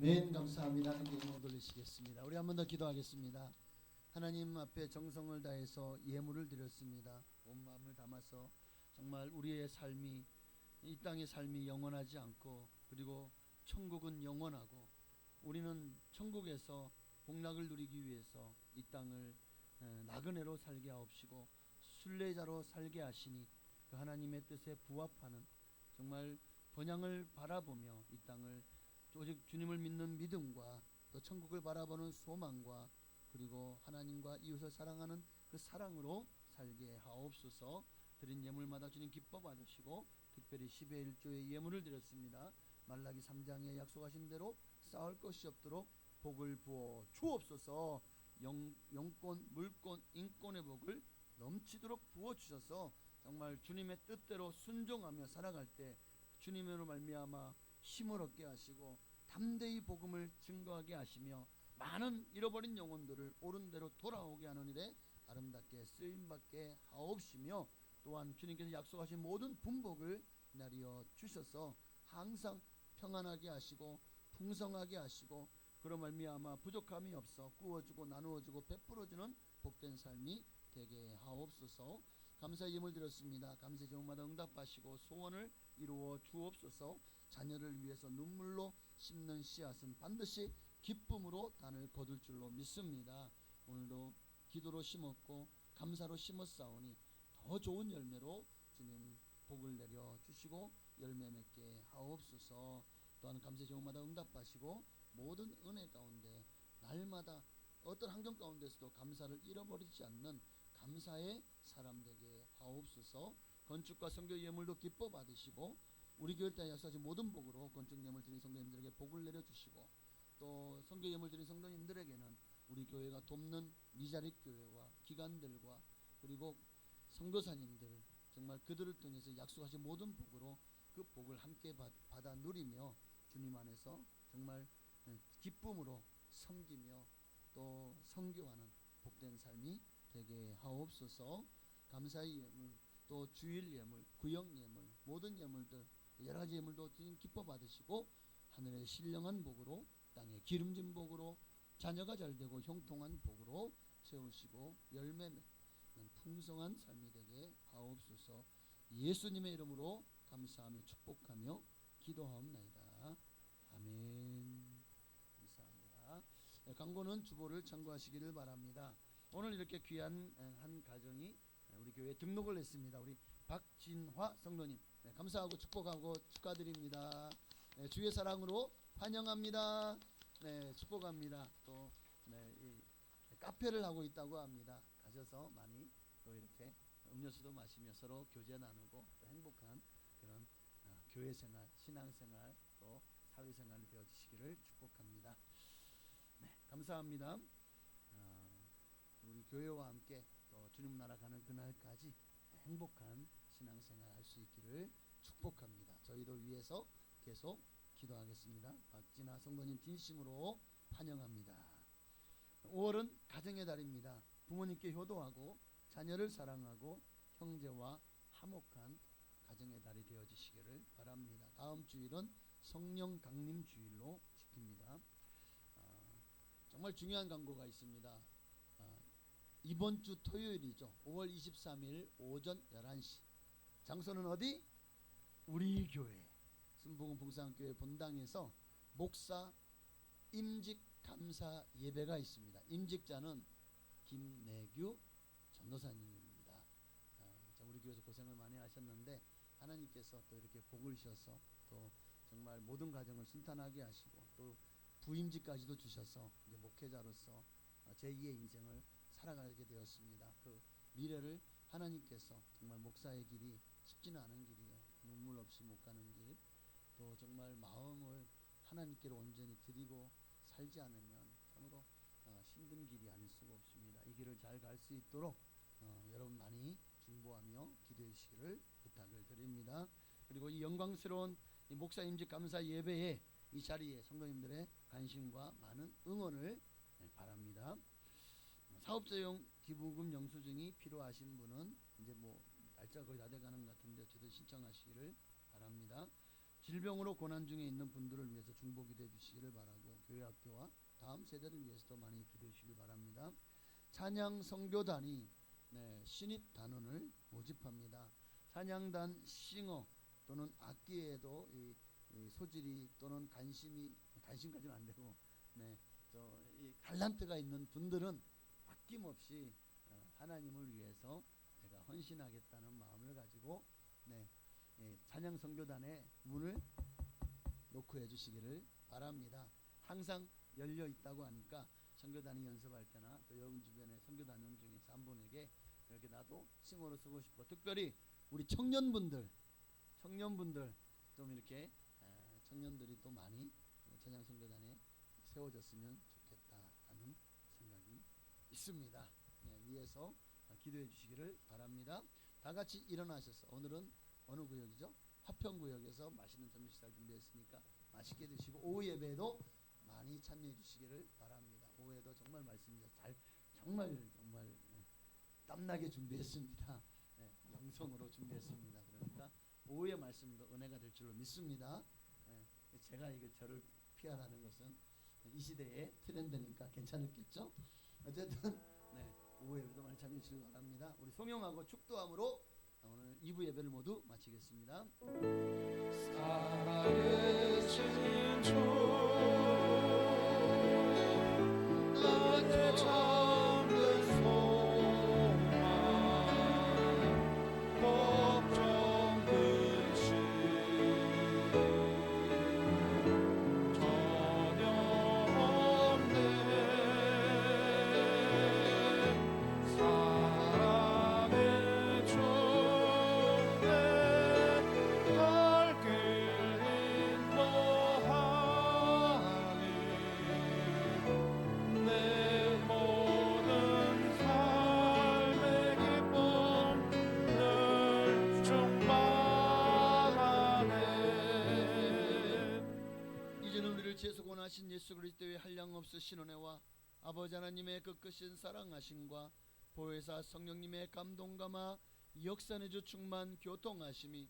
A: 아멘. 감사합니다. 함께 영광 돌리시겠습니다. 우리 한 번 더 기도하겠습니다. 하나님 앞에 정성을 다해서 예물을 드렸습니다. 온 마음을 담아서 정말 우리의 삶이, 이 땅의 삶이 영원하지 않고, 그리고 천국은 영원하고 우리는 천국에서 복락을 누리기 위해서 이 땅을 나그네로 살게 하옵시고 순례자로 살게 하시니 그 하나님의 뜻에 부합하는 정말 번향을 바라보며 이 땅을 오직 주님을 믿는 믿음과 또 천국을 바라보는 소망과 그리고 하나님과 이웃을 사랑하는 그 사랑으로 살게 하옵소서. 드린 예물마다 주님 기뻐 받으시고 특별히 10의 1조의 예물을 드렸습니다. 말라기 3장에 약속하신 대로 쌓을 것이 없도록 복을 부어 주옵소서. 영권, 물권, 인권의 복을 넘치도록 부어 주셔서 정말 주님의 뜻대로 순종하며 살아갈 때 주님으로 말미암아 힘을 얻게 하시고 담대히 복음을 증거하게 하시며 많은 잃어버린 영혼들을 옳은 대로 돌아오게 하는 일에 아름답게 쓰임받게 하옵시며 또한 주님께서 약속하신 모든 분복을 나리어 주셔서 항상 평안하게 하시고 풍성하게 하시고 그런 말미암아 부족함이 없어 구워주고 나누어주고 베풀어주는 복된 삶이 되게 하옵소서. 감사의 예물 드렸습니다. 감사의 제목마다 응답하시고 소원을 이루어 주옵소서. 자녀를 위해서 눈물로 심는 씨앗은 반드시 기쁨으로 단을 거둘 줄로 믿습니다. 오늘도 기도로 심었고 감사로 심었사오니 더 좋은 열매로 주님 복을 내려 주시고 열매 맺게 하옵소서. 또한 감사의 제목마다 응답하시고 모든 은혜 가운데 날마다 어떤 환경 가운데서도 감사를 잃어버리지 않는 감사의 사람 되게 하옵소서. 건축과 선교 예물도 기뻐 받으시고 우리 교회 때 약속하신 모든 복으로 건축 예물 드린 성도님들에게 복을 내려주시고 또 선교 예물 드린 성도님들에게는 우리 교회가 돕는 미자립 교회와 기관들과 그리고 선교사님들 정말 그들을 통해서 약속하신 모든 복으로 그 복을 함께 받아 누리며 주님 안에서 정말 기쁨으로 섬기며 또 선교하는 복된 삶이 되게 하옵소서. 감사의 예물 또 주일 예물 구역 예물 모든 예물들 여러 가지 예물도 주님 기뻐 받으시고 하늘의 신령한 복으로 땅의 기름진 복으로 자녀가 잘되고 형통한 복으로 채우시고 열매 맺는 풍성한 삶이 되게 하옵소서. 예수님의 이름으로 감사하며 축복하며 기도하옵나이다. 아멘. 감사합니다. 광고는 주보를 참고하시기를 바랍니다. 오늘 이렇게 귀한 한 가정이 우리 교회에 등록을 했습니다. 우리 박진화 성도님 감사하고 축복하고 축하드립니다. 주의 사랑으로 환영합니다. 축복합니다. 또 이 카페를 하고 있다고 합니다. 가셔서 많이 또 이렇게 음료수도 마시며 서로 교제 나누고 또 행복한 그런 교회 생활, 신앙 생활 또 사회 생활이 되어지시기를 축복합니다. 감사합니다. 우리 교회와 함께 또 주님 나라 가는 그날까지 행복한 신앙생활 할 수 있기를 축복합니다. 저희도 위해서 계속 기도하겠습니다. 박진아 성도님 진심으로 환영합니다. 5월은 가정의 달입니다. 부모님께 효도하고 자녀를 사랑하고 형제와 화목한 가정의 달이 되어지시기를 바랍니다. 다음 주일은 성령 강림 주일로 지킵니다. 정말 중요한 광고가 있습니다. 이번 주 토요일이죠. 5월 23일 오전 11시. 장소는 어디? 우리 교회 순복음 봉사교회 본당에서 목사 임직 감사 예배가 있습니다. 임직자는 김내규 전도사님입니다. 우리 교회에서 고생을 많이 하셨는데 하나님께서 또 이렇게 복을 주셔서 또 정말 모든 가정을 순탄하게 하시고 또 부임직까지도 주셔서 이제 목회자로서 제2의 인생을 살아가게 되었습니다. 그 미래를 하나님께서 정말 목사의 길이 쉽지는 않은 길이에요. 눈물 없이 못 가는 길, 또 정말 마음을 하나님께로 온전히 드리고 살지 않으면 참으로 힘든 길이 아닐 수가 없습니다. 이 길을 잘 갈 수 있도록 여러분 많이 중보하며 기도해 주시기를 부탁을 드립니다. 그리고 이 영광스러운 이 목사 임직 감사 예배에 이 자리에 성도님들의 관심과 많은 응원을 바랍니다. 사업자용 기부금 영수증이 필요하신 분은 이제 뭐 날짜가 거의 다 돼가는 것 같은데 저도 신청하시기를 바랍니다. 질병으로 고난 중에 있는 분들을 위해서 중보 기도해 주시기를 바라고 교회 학교와 다음 세대를 위해서도 많이 기도해 주시기 바랍니다. 찬양 선교단이 신입 단원을 모집합니다. 찬양단 싱어 또는 악기에도 이 소질이 또는 관심까지는 안 되고 이 달란트가 있는 분들은 아낌없이 하나님을 위해서 제가 헌신하겠다는 마음을 가지고 찬양 선교단의 문을 노크해 주시기를 바랍니다. 항상 열려 있다고 하니까 선교단이 연습할 때나 또 여러분 주변의 선교단원 중에서 한 분에게 이렇게 나도 싱어로 쓰고 싶어. 특별히 우리 청년분들 좀 이렇게 청년들이 또 많이 찬양 선교단에 세워졌으면 좋겠다는 생각이 있습니다. 위에서 기도해 주시기를 바랍니다. 다 같이 일어나셔서 오늘은 어느 구역이죠? 화평구역에서 맛있는 점심식사를 준비했으니까 맛있게 드시고 오후 예배에도 많이 참여해 주시기를 바랍니다. 오후에도 정말 말씀이죠. 정말 땀나게 준비했습니다. 영성으로 준비했습니다. 그러니까 오후의 말씀도 은혜가 될 줄로 믿습니다. 제가 이거 저를 피하라는 것은 이 시대의 트렌드니까 괜찮겠죠? 어쨌든 오후 예배도 많이 참여해 주시기 바랍니다. 우리 송영하고 축도함으로 오늘 2부 예배를 모두 마치겠습니다.
C: 살아계신 주 나의 참된 소망 걱정 근심 전혀 없네 사랑의 주내 날
A: 전능하신 예수 그리스도의 한량없으신 은혜와 아버지 하나님의 끝끝인 사랑하심과 보혜사 성령님의 감동감화 역사내주 충만 교통하심이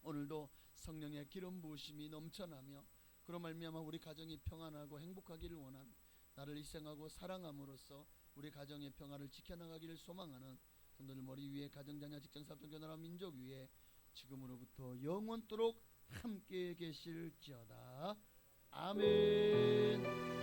A: 오늘도 성령의 기름 부으심이 넘쳐나며 그로 말미암아 우리 가정이 평안하고 행복하기를 원한 나를 희생하고 사랑함으로써 우리 가정의 평화를 지켜나가기를 소망하는 성도들 머리 위에 가정자녀 직장사업종교 나라 민족 위에 지금으로부터 영원토록 함께 계실지어다. 아멘.